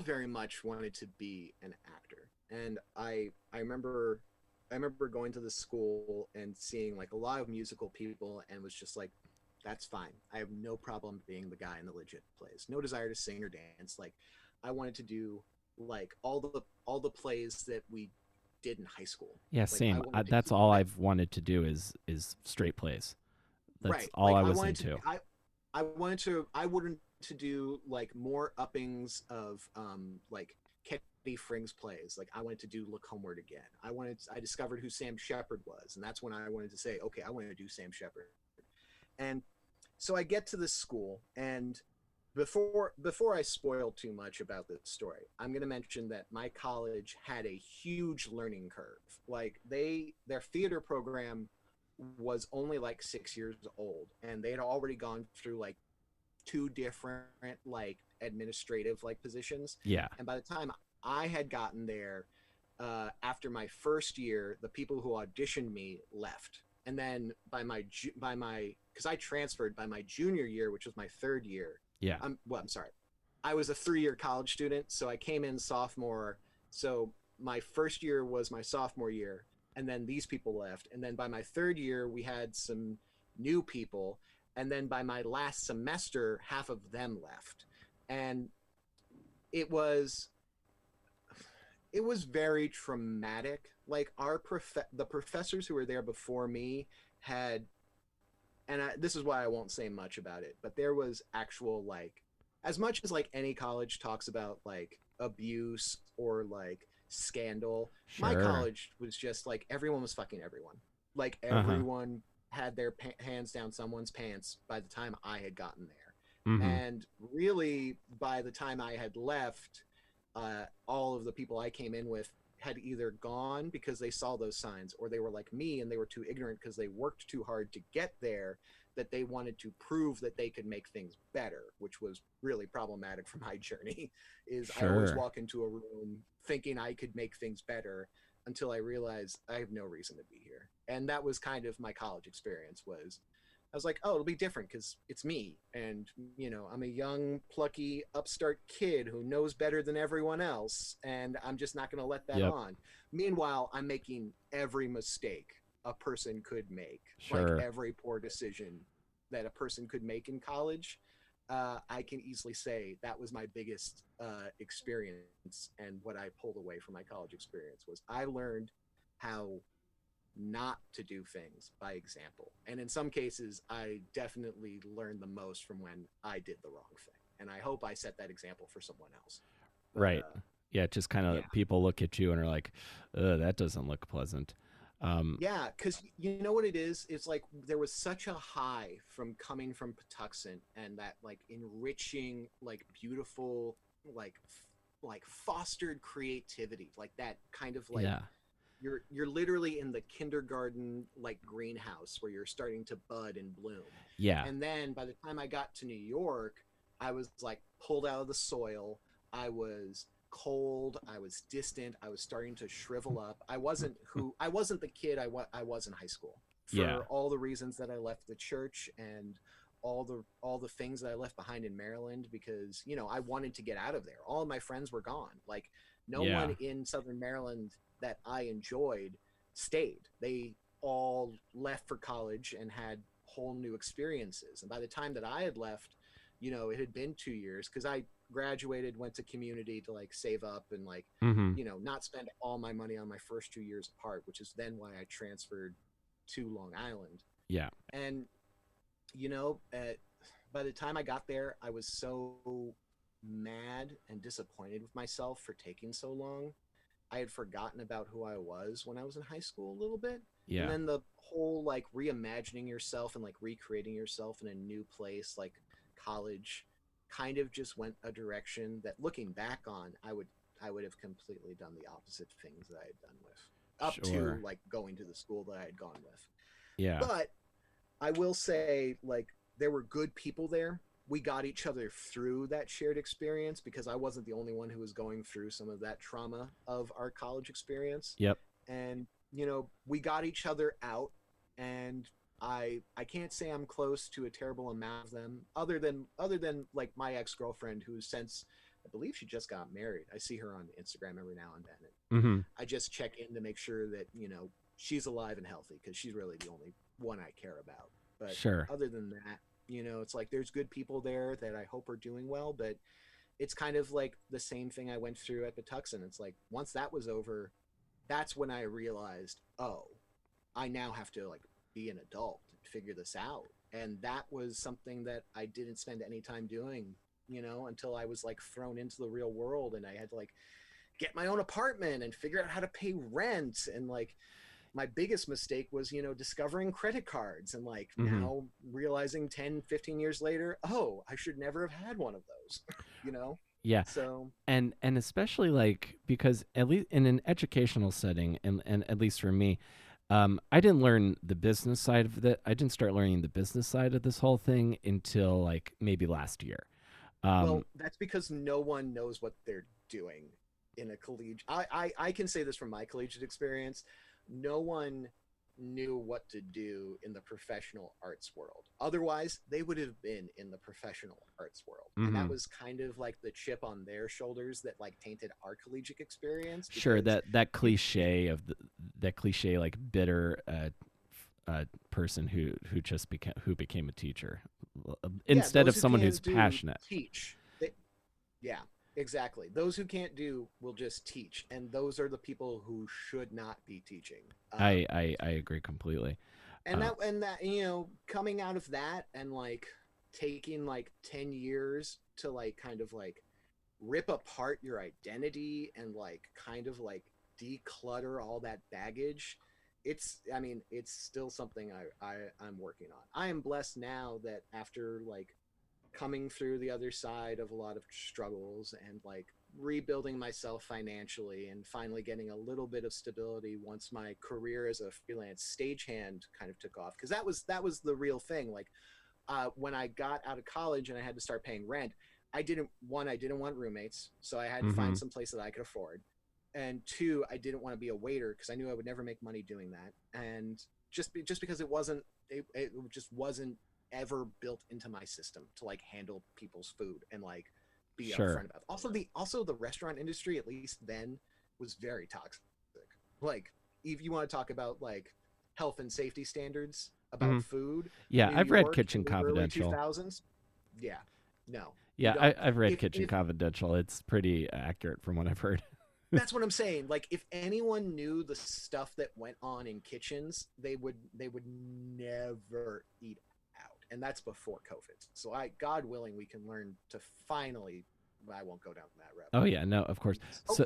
very much wanted to be an actor. And I remember going to the school and seeing like a lot of musical people, and was just like, that's fine. I have no problem being the guy in the legit plays. No desire to sing or dance. Like I wanted to do like all the plays that we did in high school. Yeah, Like I same. wanted to That's keep all I I've wanted to do is straight plays. That's right. all Like I I was wanted to into. I wanted to do like more uppings of like Ketty Fring's plays. Like I wanted to do Look Homeward Again. I discovered who Sam Shepard was, and that's when I wanted to say, okay, I want to do Sam Shepard. And so I get to this school, and before I spoil too much about this story, I'm going to mention that my college had a huge learning curve. Like their theater program was only like 6 years old, and they had already gone through like two different like administrative like positions. Yeah. And by the time I had gotten there, after my first year, the people who auditioned me left. And then by my because I transferred by my junior year, which was my third year. Yeah. I'm sorry. I was a 3 year college student, so I came in sophomore. So my first year was my sophomore year, and then these people left. And then by my third year, we had some new people, and then by my last semester, half of them left. And it was it was very traumatic. Like the professors who were there before me had, and this is why I won't say much about it, but there was actual like, as much as like any college talks about like abuse or like scandal, my Sure. college was just like everyone was fucking everyone. Like Uh huh. everyone had their hands down someone's pants by the time I had gotten there. Mm-hmm. And really, by the time I had left, all of the people I came in with had either gone because they saw those signs, or they were like me and they were too ignorant because they worked too hard to get there, that they wanted to prove that they could make things better, which was really problematic for my journey. Is I always Sure. walk into a room thinking I could make things better, until I realized I have no reason to be here. And that was kind of my college experience. Was I was like, oh, it'll be different because it's me. And, I'm a young, plucky, upstart kid who knows better than everyone else. And I'm just not going to let that Yep. on. Meanwhile, I'm making every mistake a person could make, like Sure. every poor decision that a person could make in college. I can easily say that was my biggest experience, and what I pulled away from my college experience was I learned how not to do things by example. And in some cases, I definitely learned the most from when I did the wrong thing. And I hope I set that example for someone else. But Right. Yeah, just kind yeah, of people look at you and are like, that doesn't look pleasant. Um, yeah, because you know what it is? It's like there was such a high from coming from Patuxent and that like enriching, like beautiful, like like fostered creativity, like that kind of like yeah. you're literally in the kindergarten like greenhouse where you're starting to bud and bloom. Yeah. And then by the time I got to New York, I was like pulled out of the soil. I was cold, I was distant, I was starting to shrivel up. I wasn't the kid I was in high school, Yeah. for all the reasons that I left the church and all the things that I left behind in Maryland, because I wanted to get out of there. All of my friends were gone. Like no one Yeah. in Southern Maryland that I enjoyed stayed. They all left for college and had whole new experiences. And by the time that I had left, it had been 2 years, because I graduated, went to community to like save up and like, Mhm. not spend all my money on my first 2 years apart, which is then why I transferred to Long Island. Yeah. And, you know, at, by the time I got there, I was so mad and disappointed with myself for taking so long. I had forgotten about who I was when I was in high school a little bit. And Yeah. then the whole like reimagining yourself and like recreating yourself in a new place like college kind of just went a direction that, looking back on, I would have completely done the opposite things that I had done with, up to Sure. like going to the school that I had gone with. Yeah. But I will say, like, there were good people there. We got each other through that shared experience, because I wasn't the only one who was going through some of that trauma of our college experience. Yep. And, we got each other out, and I can't say I'm close to a terrible amount of them, other than like my ex-girlfriend, who's since, I believe she just got married. I see her on Instagram every now and then. And Mhm. I just check in to make sure that, she's alive and healthy, because she's really the only one I care about. But Sure. other than that, it's like there's good people there that I hope are doing well, but it's kind of like the same thing I went through at Patuxent. It's like once that was over, that's when I realized, oh, I now have to like be an adult and figure this out. And that was something that I didn't spend any time doing, until I was like thrown into the real world, and I had to like get my own apartment and figure out how to pay rent. And like my biggest mistake was, discovering credit cards, and like Mhm. now realizing 10, 15 years later, oh, I should never have had one of those, you know? Yeah. So, And especially like because at least in an educational setting and at least for me, I didn't learn the business side of it. I didn't start learning the business side of this whole thing until like maybe last year. Um, well, that's because no one knows what they're doing in a collegiate. I can say this from my collegiate experience. No one knew what to do in the professional arts world. Otherwise, they would have been in the professional arts world. And that mhm. was kind of like the chip on their shoulders that like tainted our collegiate experience, Sure, because that you cliche of that cliche like bitter person who just became a teacher yeah, instead of those who someone who's can't do passionate. teach. Yeah, exactly. Those who can't do will just teach, and those are the people who should not be teaching. I agree completely. And Uh, that coming out of that and like taking like 10 years to like kind of like rip apart your identity and like kind of like declutter all that baggage. It's still something I'm working on. I am blessed now that after like coming through the other side of a lot of struggles and like rebuilding myself financially and finally getting a little bit of stability once my career as a freelance stagehand kind of took off, because that was the real thing. Like when I got out of college and I had to start paying rent, I didn't want roommates, so I had to find mhm. some place that I could afford. And two, I didn't want to be a waiter because I knew I would never make money doing that. And just because it just wasn't ever built into my system to like handle people's food and like be Sure. upfront about it. Also the restaurant industry, at least then, was very toxic. Like if you want to talk about like health and safety standards about Mhm. food, Yeah, New I've read York Kitchen in the early Confidential. 2000s, yeah. No, you Yeah, don't. I've read Kitchen If Confidential. It's pretty accurate from what I've heard. that's what I'm saying. Like if anyone knew the stuff that went on in kitchens, they would never eat out. And that's before COVID. So God willing, we can learn to finally. I won't go down that rabbit Oh hole. yeah, no, of course. So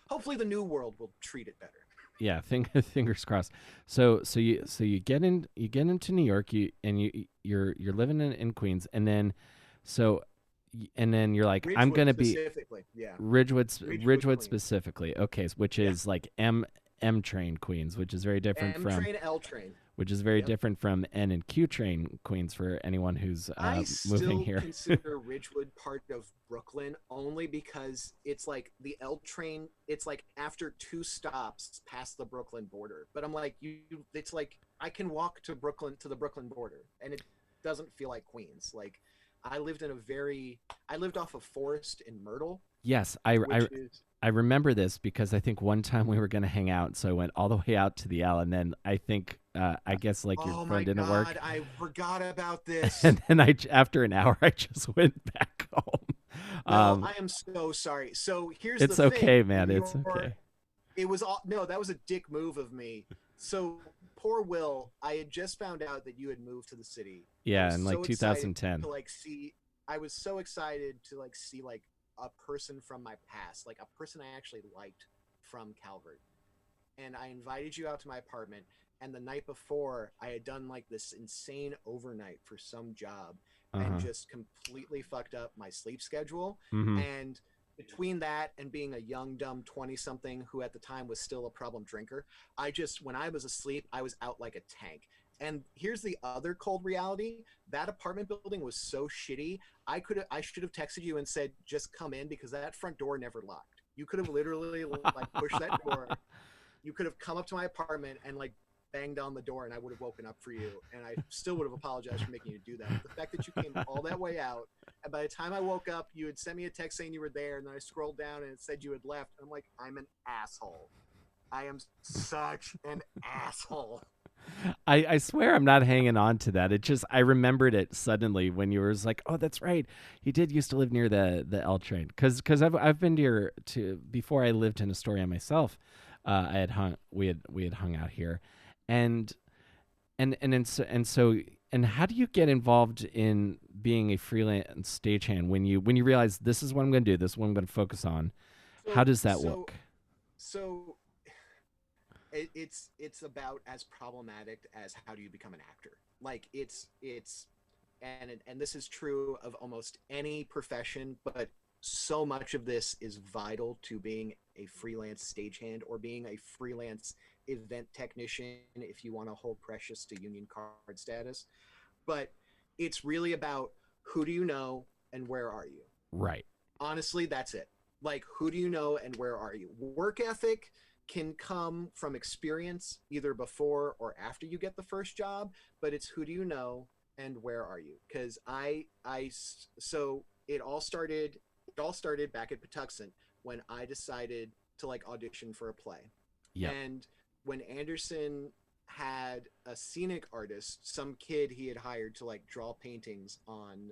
Hopefully the new world will treat it better. yeah, fingers crossed. So you you get into New York, you're living in Queens, and then so and then you're like, I'm Ridgewood gonna be specifically, yeah. Ridgewood, Ridgewood Queens, specifically. Okay, which yeah. is like M train Queens, which is very different M from train, L train. Yep. N and Q train Queens for anyone who's I moving still here. consider Ridgewood part of Brooklyn only because it's like the L train. It's like after two stops past the Brooklyn border. But I'm like, it's like I can walk to Brooklyn to the Brooklyn border, and it doesn't feel like Queens. Like I lived off of Forest in Myrtle, Yes, which is I remember this because I think one time we were going to hang out, so I went all the way out to the L, and then I think I guess like your oh phone my didn't work, god, I forgot about this. and then after an hour I just went back home. Well, Um, I am so sorry. So here's the it's okay, thing: man. It's okay. it was all no, that was a dick move of me. So poor Will, I had just found out that you had moved to the city. I Yeah, was in like so excited 2010. to like see. I was so excited to like see like a person from my past, like a person I actually liked from Calvert. And I invited you out to my apartment. And the night before, I had done like this insane overnight for some job Uh and huh. just completely fucked up my sleep schedule. Mm-hmm. And between that and being a young, dumb 20 something who at the time was still a problem drinker, when I was asleep, I was out like a tank. And here's the other cold reality: that apartment building was so shitty. I should have texted you and said, just come in because that front door never locked. You could have literally like pushed that door. You could have come up to my apartment and like banged on the door and I would have woken up for you and I still would have apologized for making you do that. But the fact that you came all that way out and by the time I woke up, you had sent me a text saying you were there and then I scrolled down and it said you had left. I'm like, I'm an asshole. I am such an asshole. I swear I'm not hanging on to that. It just I remembered it suddenly when you were like, oh, that's right. He did used to live near the L train because I've been to before I lived in Astoria myself. I had hung we had hung out here, and and how do you get involved in being a freelance stagehand when you realize this is what I'm going to do, this is what I'm going to focus on? How So does that so look? so it's about as problematic as how do you become an actor. Like it's and this is true of almost any profession, but so much of this is vital to being a freelance stagehand or being a freelance event technician if you want to hold precious to union card status. But it's really about who do you know and where are you. Right. Honestly, that's it. Like, who do you know and where are you? Work ethic can come from experience either before or after you get the first job, but it's who do you know and where are you? Because so it all started back at Patuxent when I decided to like audition for a play. Yep. And when Anderson had a scenic artist, some kid he had hired to like draw paintings on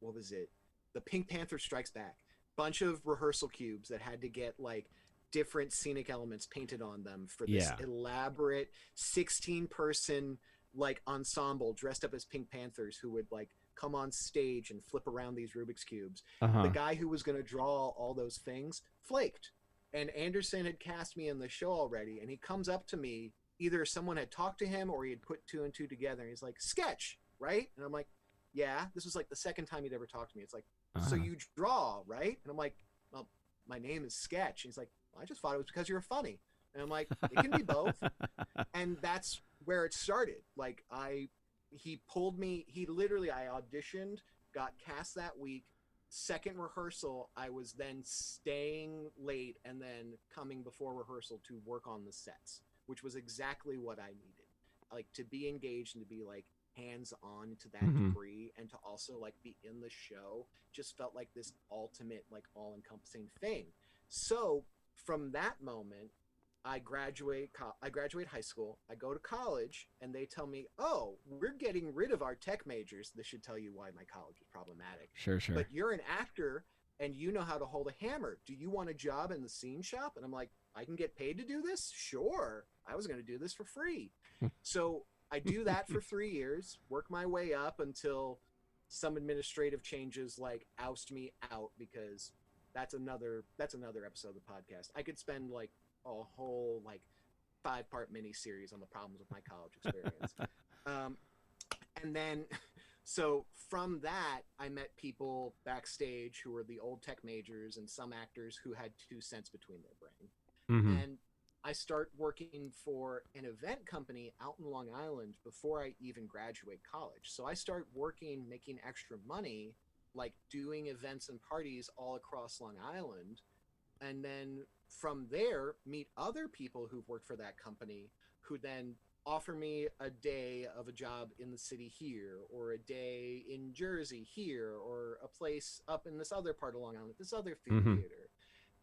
what was it? The Pink Panther Strikes Back. Bunch of rehearsal cubes that had to get like different scenic elements painted on them for this Yeah. elaborate 16-person like ensemble dressed up as Pink Panthers who would like come on stage and flip around these Rubik's cubes. Uh The huh. guy who was going to draw all those things flaked. And Anderson had cast me in the show already and he comes up to me, either someone had talked to him or he had put two and two together and he's like, "Sketch, right?" And I'm like, "Yeah." This was like the second time he'd ever talked to me. It's like, Uh "So huh. you draw, right?" And I'm like, "Well, my name is Sketch." And he's like, "Well, I just thought it was because you were funny." And I'm like, "It can be both." And that's where it started. Like he pulled me. He literally, I auditioned, got cast that week. Second rehearsal, I was then staying late and then coming before rehearsal to work on the sets, which was exactly what I needed. Like to be engaged and to be like hands on to that Mm-hmm. degree and to also like be in the show just felt like this ultimate like all encompassing thing. So from that moment I graduate high school, I go to college, and they tell me, "Oh, we're getting rid of our tech majors." This should tell you why my college was problematic. Sure, sure. But you're an actor and you know how to hold a hammer. Do you want a job in the scene shop? And I'm like, "I can get paid to do this?" Sure. I was going to do this for free. So, I do that for 3 years, work my way up until some administrative changes like oust me out, because that's another episode of the podcast. I could spend like a whole like 5-part mini series on the problems of my college experience. um, and then, so from that, I met people backstage who were the old tech majors and some actors who had 2 cents between their brain. Mm-hmm. And I start working for an event company out in Long Island before I even graduate college. So I start working, making extra money, like doing events and parties all across Long Island, and then from there meet other people who've worked for that company, who then offer me a day of a job in the city here, or a day in Jersey here, or a place up in this other part of Long Island, this other Mm-hmm. theater.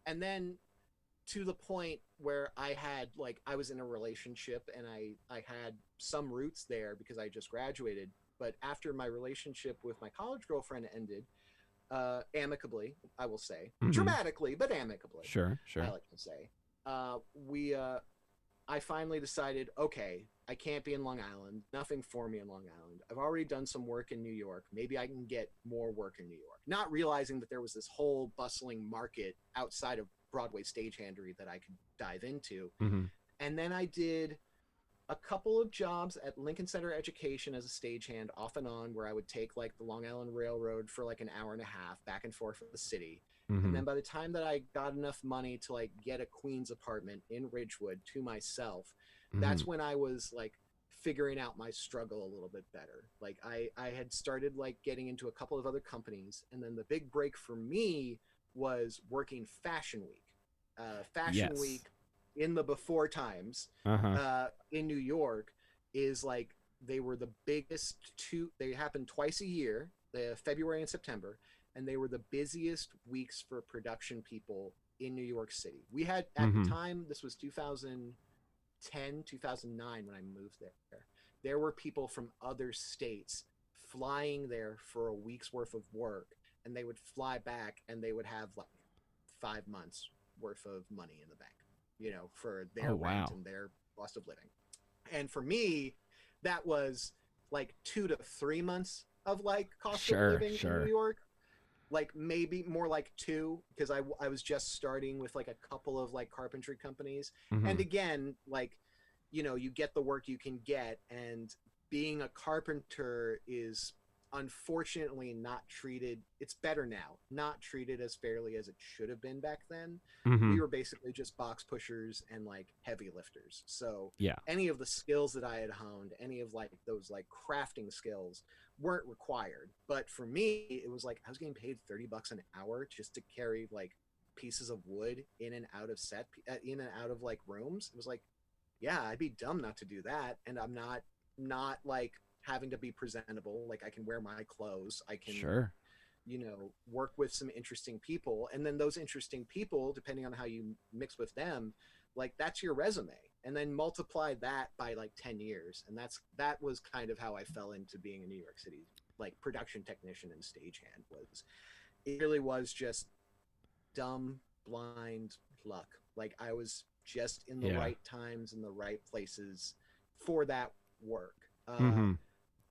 And then to the point where I was in a relationship, and I had some roots there because I just graduated. But after my relationship with my college girlfriend ended, amicably, I will say, Mm-hmm. dramatically, but amicably, Sure, I sure. like to say. We I finally decided, okay, I can't be in Long Island. Nothing for me in Long Island. I've already done some work in New York. Maybe I can get more work in New York. Not realizing that there was this whole bustling market outside of Broadway stagehandery that I could dive into. Mm-hmm. And then I did a couple of jobs at Lincoln Center Education as a stagehand off and on, where I would take like the Long Island Railroad for like an hour and a half back and forth with the city. And Mm-hmm. then by the time that I got enough money to like get a Queens apartment in Ridgewood to myself, Mm-hmm. that's when I was like figuring out my struggle a little bit better. Like I had started like getting into a couple of other companies, and then the big break for me was working Fashion Week. Fashion Yes. Week in the before times, Uh-huh. in New York, is like they were the biggest two. They happened twice a year, the February and September, and they were the busiest weeks for production people in New York City. We had at the Mm-hmm. time, this was 2010, 2009 when I moved there. There were people from other states flying there for a week's worth of work, and they would fly back and they would have like 5 months worth of money in the bank, for Oh, their rent wow. and their cost of living. And for me, that was like 2 to 3 months of like cost of Sure, living in New sure. York. Like maybe more like two, because I was just starting with like a couple of like carpentry companies. Mm-hmm. And again, like, you get the work you can get. And being a carpenter is unfortunately not treated, it's better now, not treated as fairly as it should have been back then. Mm-hmm. We were basically just box pushers and like heavy lifters. So Yeah. any of the skills that I had honed, any of like those like crafting skills, weren't required. But for me, it was like I was getting paid $30 an hour just to carry like pieces of wood in and out of in and out of like rooms. It was like, yeah, I'd be dumb not to do that. And I'm not like having to be presentable. Like I can wear my clothes. I can, Sure. work with some interesting people. And then those interesting people, depending on how you mix with them, like that's your resume. And then multiply that by like 10 years. And that was kind of how I fell into being a New York City like production technician and stagehand. It really was just dumb, blind luck. Like I was just in the Yeah. right times in the right places for that work. Mm-hmm.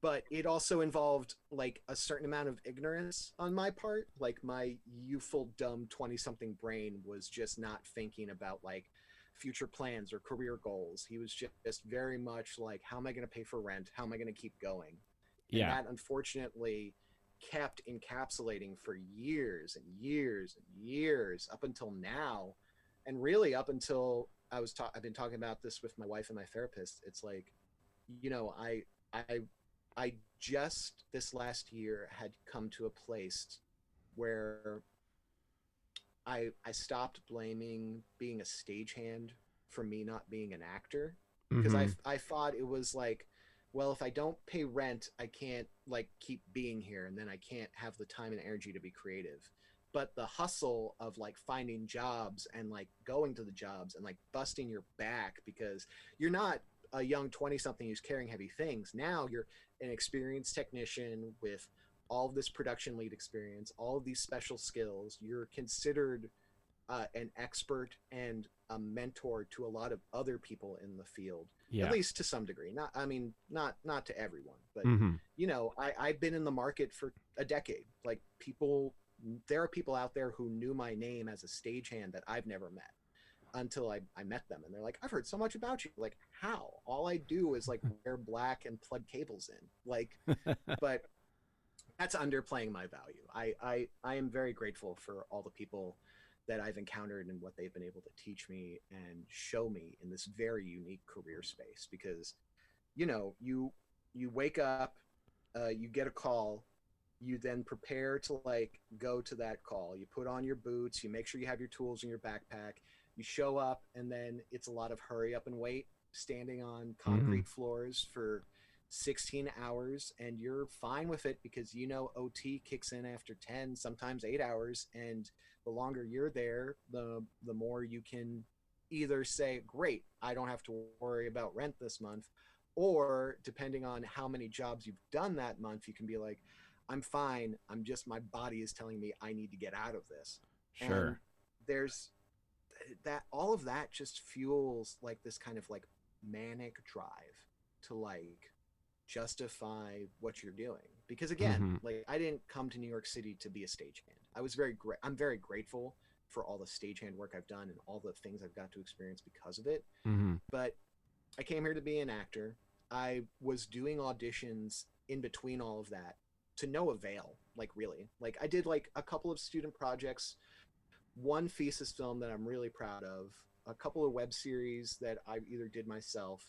But it also involved like a certain amount of ignorance on my part. Like my youthful, dumb 20 something brain was just not thinking about like future plans or career goals. He was just very much like, how am I going to pay for rent? How am I going to keep going? And Yeah. that unfortunately kept encapsulating for years and years and years up until now. And really up until I've been talking about this with my wife and my therapist. It's like, you know, I I just this last year had come to a place where I stopped blaming being a stagehand for me not being an actor, because Mm-hmm. I thought it was like, well, if I don't pay rent, I can't like keep being here, and then I can't have the time and energy to be creative. but the hustle of like finding jobs and like going to the jobs and like busting your back because you're not a young 20 something who's carrying heavy things. Now you're an experienced technician with all of this production lead experience, all of these special skills. You're considered an expert and a mentor to a lot of other people in the field, at Yeah. least to some degree. Not, I mean, not to everyone, but Mm-hmm. you know, I've been in the market for a decade. Like people, there are people out there who knew my name as a stagehand that I've never met until I met them, and they're like, I've heard so much about you. Like, how? All I do is like wear black and plug cables in. Like, but that's underplaying my value. I am very grateful for all the people that I've encountered and what they've been able to teach me and show me in this very unique career space. Because you know, you wake up, you get a call, you then prepare to like go to that call. You put on your boots, you make sure you have your tools in your backpack, you show up, and then it's a lot of hurry up and wait, standing on Mm-hmm. concrete floors for 16 hours, and you're fine with it because you know OT kicks in after 10, sometimes 8 hours, and the longer you're there, the more you can either say, "Great, I don't have to worry about rent this month," or depending on how many jobs you've done that month, you can be like, I'm fine. I'm just, my body is telling me I need to get out of this. And Sure. there's that, all of that just fuels like this kind of like manic drive to like justify what you're doing. Because again, Mm-hmm. like I didn't come to New York City to be a stagehand. I was very great. I'm very grateful for all the stagehand work I've done and all the things I've got to experience because of it. Mm-hmm. But I came here to be an actor. I was doing auditions in between all of that to no avail, like really. Like I did like a couple of student projects, one thesis film that I'm really proud of, a couple of web series that I either did myself.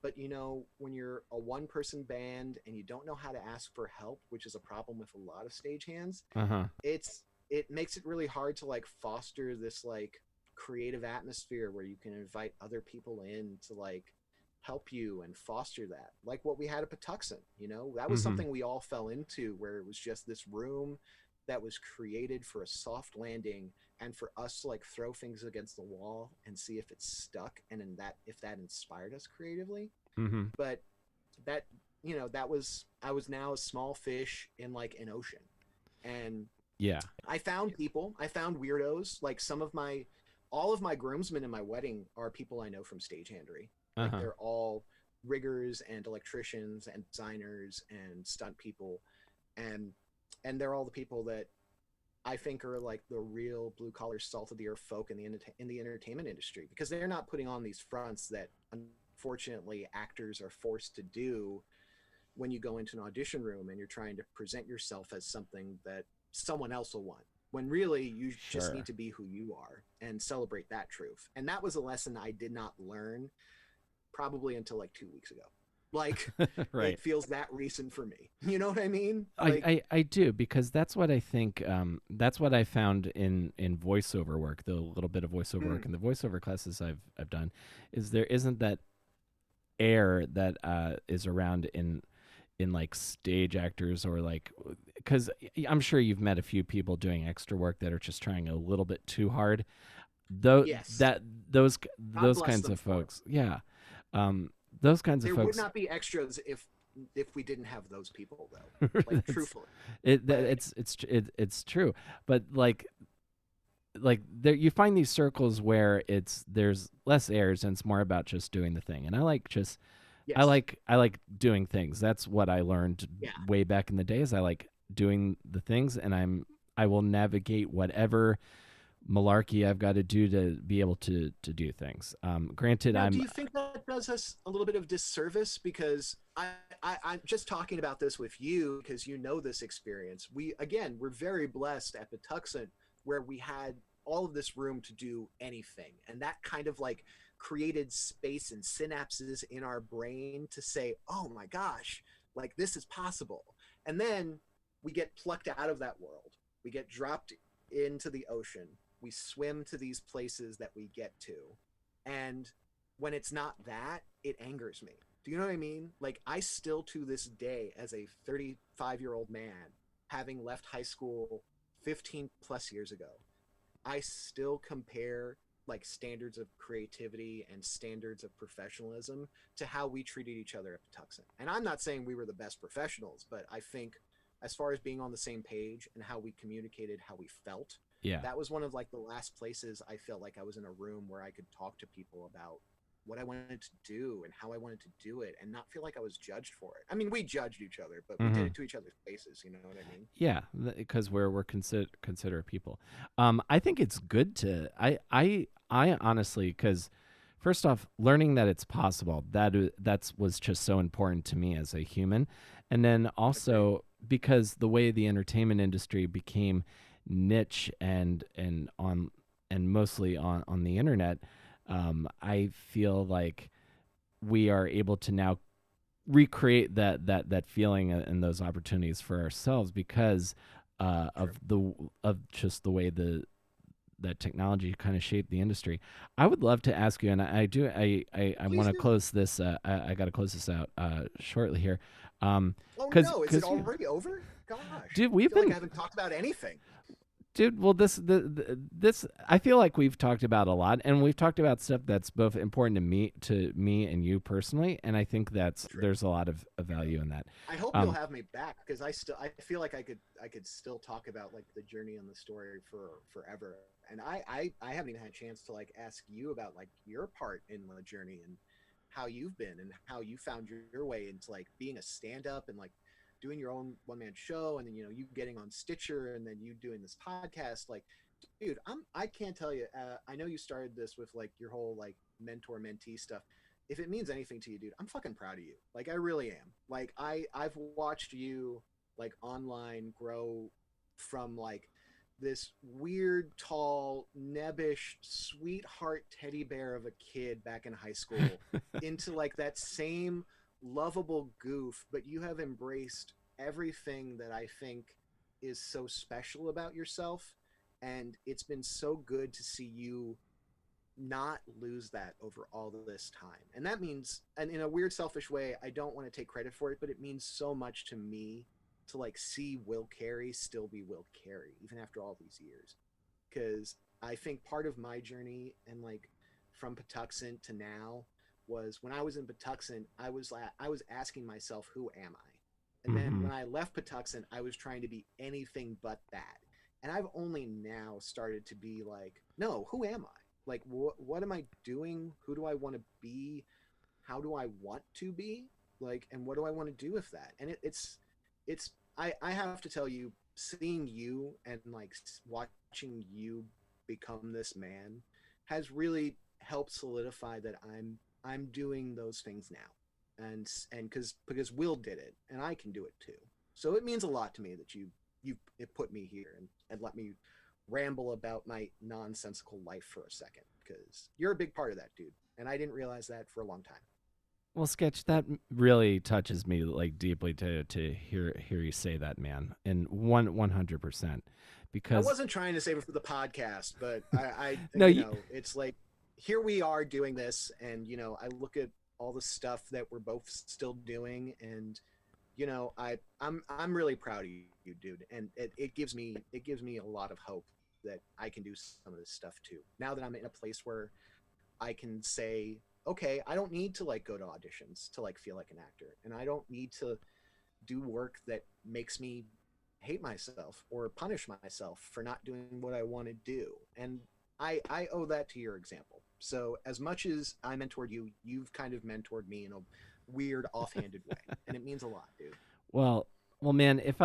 But you know, when you're a one person band and you don't know how to ask for help, which is a problem with a lot of stagehands, Uh-huh. it's it makes it really hard to like foster this like creative atmosphere where you can invite other people in to like help you and foster that, like what we had at Patuxent. You know, that was Mm-hmm. something we all fell into, where it was just this room that was created for a soft landing and for us to like throw things against the wall and see if it's stuck, and in that, if that inspired us creatively. Mm-hmm. But that, you know, that was, I was now a small fish in like an ocean. And Yeah. I found people, I found weirdos. Like some of my, all of my groomsmen in my wedding are people I know from stagehandery. Like Uh-huh. they're all riggers and electricians and designers and stunt people, and they're all the people that I think are like the real blue collar salt of the earth folk in the entertainment industry, because they're not putting on these fronts that unfortunately actors are forced to do when you go into an audition room and you're trying to present yourself as something that someone else will want, when really you just need Sure. to be who you are and celebrate that truth. And that was a lesson I did not learn probably until like 2 weeks ago. Like Right. it feels that recent for me. You know what I mean? I, Like, I, I do, because that's what I think, that's what I found in voiceover work, the little bit of voiceover work mm, and the voiceover classes I've done, is there isn't that air that is around in like stage actors, or like, because I'm sure you've met a few people doing extra work that are just trying a little bit too hard. Though yes, that those God those bless kinds them of for it. folks, yeah, those kinds of There would folks. not be extras if we didn't have those people, though. Like it's truthfully, like it's true, but like there you find these circles where there's less airs and it's more about just doing the thing. And yes, I like doing things. That's what I learned yeah. way back in the days. I like doing the things, and I will navigate whatever malarkey I've got to do to be able to do things. Granted, Now, do I'm you think that does us a little bit of disservice? Because I'm just talking about this with you because you know this experience. We, again, we're very blessed at the Tuxent where we had all of this room to do anything. And that kind of like created space and synapses in our brain to say, oh my gosh, like this is possible. And then we get plucked out of that world. We get dropped into the ocean. We swim to these places that we get to, and when it's not that, it angers me. Do you know what I mean? Like, I still, to this day, as a 35-year-old man, having left high school 15 plus years ago, I still compare like standards of creativity and standards of professionalism to how we treated each other at Patuxent. And I'm not saying we were the best professionals, but I think as far as being on the same page and how we communicated, how we felt, Yeah. that was one of like the last places I felt like I was in a room where I could talk to people about what I wanted to do and how I wanted to do it and not feel like I was judged for it. I mean, we judged each other, but we did Hmm. it to each other's faces. You know what I mean? Yeah, because we're considerate people. I think it's good to I honestly, because first off, learning that it's possible, that's was just so important to me as a human, and then Agreed. also because the way the entertainment industry became niche and mostly on the internet, I feel like we are able to now recreate that feeling and those opportunities for ourselves because True. of just the way that technology kind of shaped the industry. I would love to ask you, and I want Please to do. close this. I got to close this out shortly here, Oh no, is it because you, already over? Gosh, dude, I we've feel like I been haven't talked about anything. dude. Well, this I feel like we've talked about a lot, and we've talked about stuff that's both important to me and you personally, and I think that's True. there's a lot of value in that. I hope you'll Um, have me back because I feel like I could still talk about like the journey and the story for forever. And I haven't even had a chance to like ask you about like your part in the journey and how you've been and how you found your way into like being a stand up and like doing your own one man show and then you getting on Stitcher and then you doing this podcast. Like dude, I can't tell you. I know you started this with like your whole like mentor mentee stuff. If it means anything to you, dude, I'm fucking proud of you. Like I really am. Like I've watched you like online grow from like this weird, tall, nebbish, sweetheart teddy bear of a kid back in high school into like that same lovable goof, but you have embraced everything that I think is so special about yourself. And it's been so good to see you not lose that over all this time. And that means, and in a weird, selfish way, I don't want to take credit for it, but it means so much to me to like see Will Carey still be Will Carey, even after all these years. Because I think part of my journey and like from Patuxent to now was when I was in Patuxent, I was asking myself, who am I? And then mhm. when I left Patuxent, I was trying to be anything but that. And I've only now started to be like, no, who am I? Like, what am I doing? Who do I want to be? How do I want to be? Like, and what do I want to do with that? And it's, I have to tell you, seeing you and like watching you become this man has really helped solidify that I'm doing those things now. And because Will did it and I can do it too. So it means a lot to me that you it put me here and let me ramble about my nonsensical life for a second because you're a big part of that, dude. And I didn't realize that for a long time. Well, Sketch, that really touches me like deeply to hear you say that, man, and 100%, I because wasn't trying to save it for the podcast, but no, it's like here we are doing this, and I look at all the stuff that we're both still doing, and I'm really proud of you, dude, and it gives me a lot of hope that I can do some of this stuff too. Now that I'm in a place where I can say, okay, I don't need to like go to auditions to like feel like an actor, and I don't need to do work that makes me hate myself or punish myself for not doing what I want to do. And I owe that to your example. So as much as I mentored you, you've kind of mentored me in a weird offhanded way, and it means a lot, dude. well, well, man, if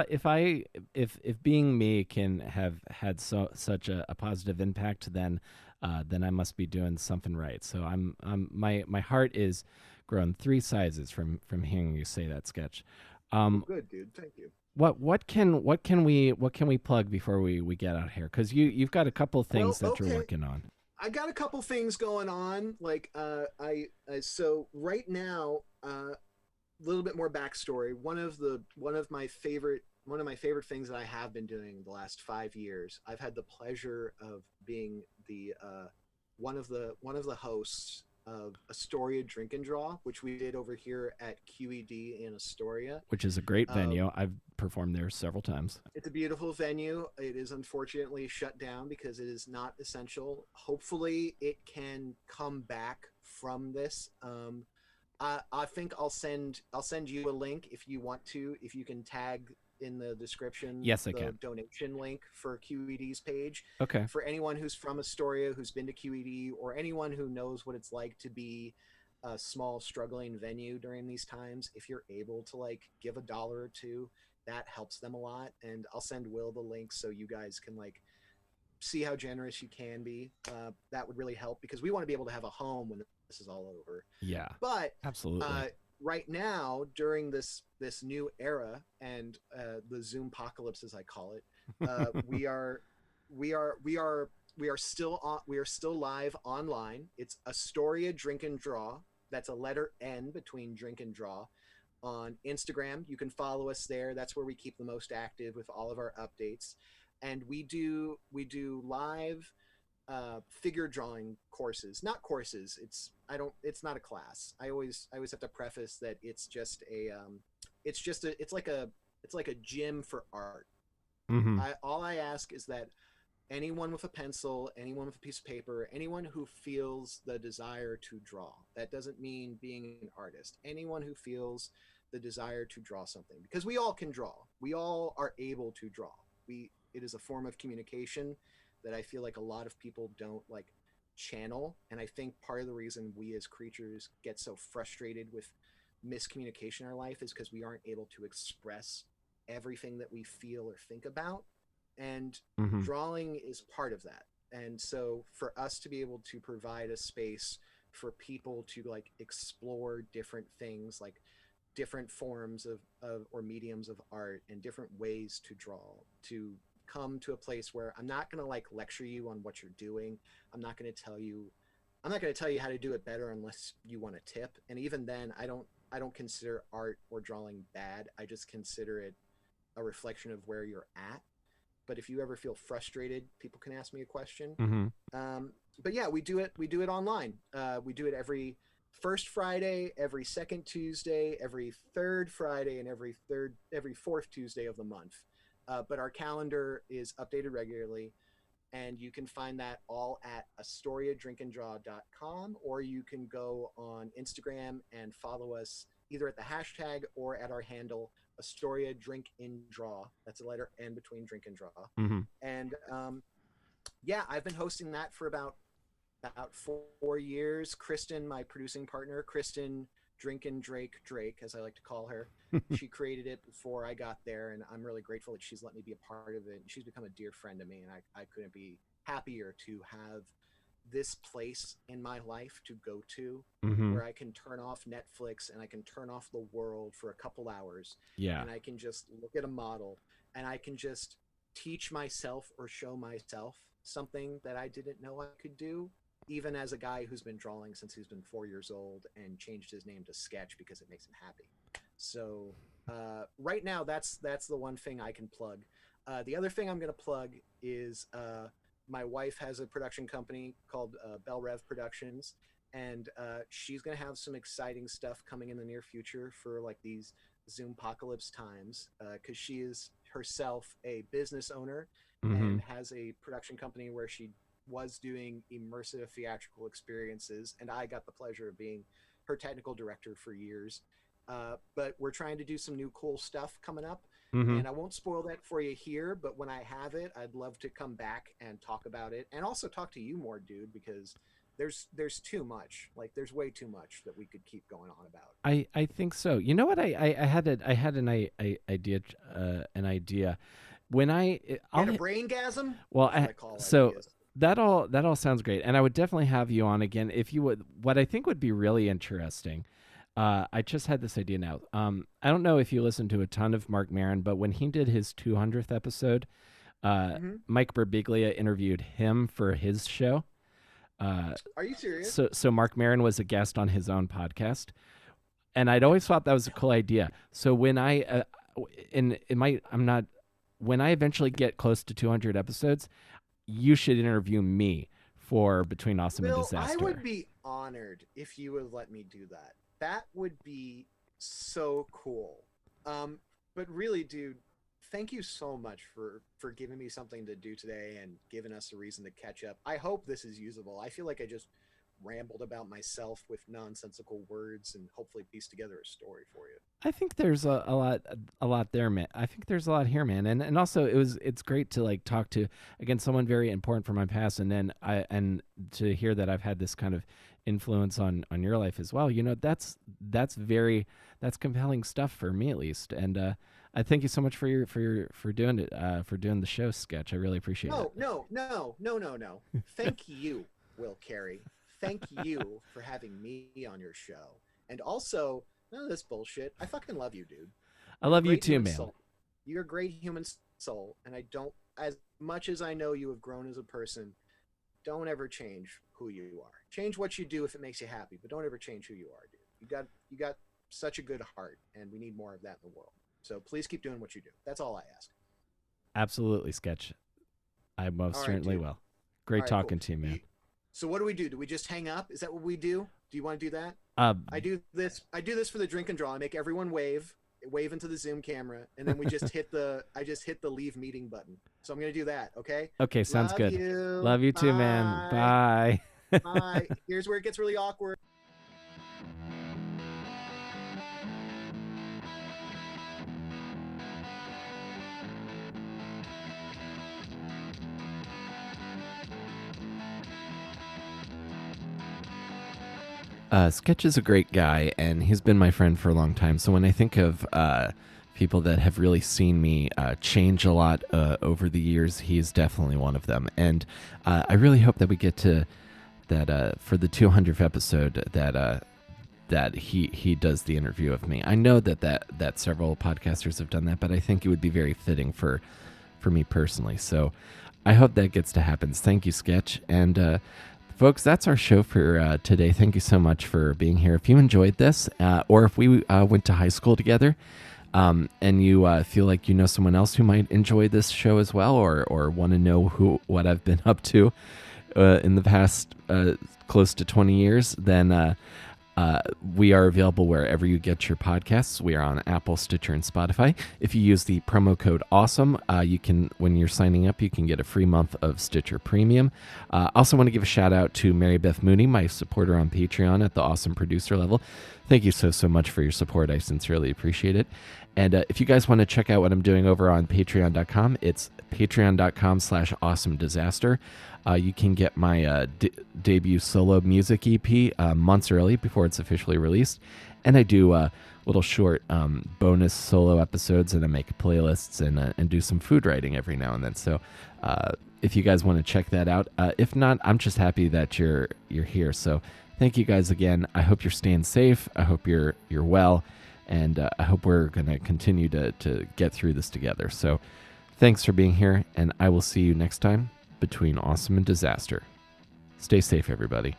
being me can have had such a positive impact, then I must be doing something right. So my heart is grown three sizes from hearing you say that, Sketch. Well, Um, good, dude. Thank you. what can we plug before we get out here? Because you've got a couple things Well, that you're okay. working on. I got a couple things going on. Like, so right now, little bit more backstory. One of my favorite things that I have been doing the last 5 years. I've had the pleasure of being the one of the hosts of Astoria Drink and Draw, which we did over here at QED in Astoria. Which is a great Uh, venue. I've performed there several times. it's a beautiful venue. It is unfortunately shut down because it is not essential. Hopefully, it can come back from this. I think I'll send you a link if you want to. If you can tag in the description Yes, I the can. donation link for QED's page Okay. for anyone who's from Astoria, who's been to QED, or anyone who knows what it's like to be a small struggling venue during these times. If you're able to like give $1 or two, that helps them a lot. And I'll send Will the link so you guys can like see how generous you can be. That would really help because we want to be able to have a home when this is all over. Yeah, But absolutely. right now, during this new era and the Zoom apocalypse, as I call it, we are we are we are we are still live online. It's Astoria Drink and Draw. That's a letter N between drink and draw. On Instagram, you can follow us there. That's where we keep the most active with all of our updates. And we do live figure drawing courses, not courses. It's not a class. I always have to preface that it's like a gym for art. Mm-hmm. All I ask is that anyone with a pencil, anyone with a piece of paper, anyone who feels the desire to draw, that doesn't mean being an artist, anyone who feels the desire to draw something, because we all can draw, we all are able to draw. It is a form of communication that I feel like a lot of people don't like channel. And I think part of the reason we as creatures get so frustrated with miscommunication in our life is because we aren't able to express everything that we feel or think about. And Mm-hmm. drawing is part of that. And so for us to be able to provide a space for people to like explore different things, like different forms of or mediums of art and different ways to draw, to come to a place where I'm not going to like lecture you on what you're doing. I'm not going to tell you I'm not going to tell you how to do it better unless you want a tip. And even then, I don't consider art or drawing bad. I just consider it a reflection of where you're at. But if you ever feel frustrated, people can ask me a question. Mm-hmm. But yeah, we do it. We do it online. We do it every first Friday, every second Tuesday, every third Friday, and every fourth Tuesday of the month. But our calendar is updated regularly, and you can find that all at astoriadrinkanddraw.com, or you can go on Instagram and follow us either at the hashtag or at our handle Astoria Drink in Draw. That's a letter N between drink and draw. Mm-hmm. And yeah, I've been hosting that for about 4 years. Kristen, my producing partner, Kristen Drinkin' Drake, as I like to call her, she created it before I got there, and I'm really grateful that she's let me be a part of it. And she's become a dear friend to me, and I couldn't be happier to have this place in my life to go to Mm-hmm. where I can turn off Netflix and I can turn off the world for a couple hours Yeah. and I can just look at a model and I can just teach myself or show myself something that I didn't know I could do, even as a guy who's been drawing since he's been 4 years old and changed his name to Sketch because it makes him happy. So right now, that's the one thing I can plug. The other thing I'm going to plug is my wife has a production company called Bell Rev Productions, and she's going to have some exciting stuff coming in the near future for like these Zoom apocalypse times, because she is herself a business owner Mm-hmm. and has a production company where she was doing immersive theatrical experiences, and I got the pleasure of being her technical director for years. But we're trying to do some new cool stuff coming up, Mm-hmm. and I won't spoil that for you here. But when I have it, I'd love to come back and talk about it, and also talk to you more, dude, because there's too much. Like there's way too much that we could keep going on about. I think so. You know what? I had an idea when Get I'll a brain gasm? well That's what I call so ideas. that all sounds great, and I would definitely have you on again if you would. What I think would be really interesting. I just had this idea now. I don't know if you listen to a ton of Mark Maron, but when he did his 200th episode, Mm-hmm. Mike Birbiglia interviewed him for his show. Are you serious? So Mark Maron was a guest on his own podcast, and I'd always thought that was a cool idea. So when I'm not when I eventually get close to 200 episodes, you should interview me for Between Awesome and Will, I Disaster. would be honored if you would let me do that. That would be so cool. Um, but really, dude, thank you so much for giving me something to do today and giving us a reason to catch up. I hope this is usable. I feel like I just rambled about myself with nonsensical words and hopefully pieced together a story for you. I think there's a lot there, man. I think there's a lot here, man. And also it's great to like talk to again someone very important from my past, and then and to hear that I've had this kind of influence on your life as well. You know, that's compelling stuff for me at least. And I thank you so much for doing it for doing the show sketch. I really appreciate it. No. Thank you, Will Carey. Thank you for having me on your show. And also, none of this bullshit. I fucking love you, dude. I You're a love you great too, human man. soul. You're a great human soul. And I don't, as much as I know you have grown as a person, don't ever change who you are. Change what you do if it makes you happy, but don't ever change who you are, dude. You got such a good heart, and we need more of that in the world. So please keep doing what you do. That's all I ask. Absolutely, sketch. I most All right, certainly dude. will. All Great right, cool. talking to you, man. So what do we do? Do we just hang up? Is that what we do? Do you want to do that? Uh, I do this. I do this for the drink and draw. I make everyone wave into the Zoom camera, and then we just hit the. I just hit the leave meeting button. So I'm gonna do that. Okay. okay, sounds Love good. you. Love you too, man. Bye. Bye. Bye. Here's where it gets really awkward. Sketch is a great guy, and he's been my friend for a long time. So when I think of people that have really seen me change a lot over the years, he's definitely one of them. And I really hope that we get to that for the 200th episode that he does the interview of me. I know that several podcasters have done that, but I think it would be very fitting for me personally. So I hope that gets to happen. Thank you, Sketch, and. Folks, that's our show for today. Thank you so much for being here. If you enjoyed this, or if we went to high school together, and you feel like you know someone else who might enjoy this show as well, or want to know what I've been up to in the past close to 20 years, then we are available wherever you get your podcasts. We are on Apple, Stitcher, and Spotify. If you use the promo code AWESOME, you can, when you're signing up, you can get a free month of Stitcher Premium. Also want to give a shout out to Mary Beth Mooney, my supporter on Patreon at the awesome producer level. Thank you so much for your support. I sincerely appreciate it. And if you guys want to check out what I'm doing over on patreon.com, it's patreon.com/awesomedisaster. You can get my debut solo music EP months early before it's officially released. And I do little short bonus solo episodes, and I make playlists and do some food writing every now and then. So if you guys want to check that out, if not, I'm just happy that you're here. So thank you guys again. I hope you're staying safe. I hope you're well. And I hope we're going to continue to get through this together. So thanks for being here, and I will see you next time between Awesome and Disaster. Stay safe, everybody.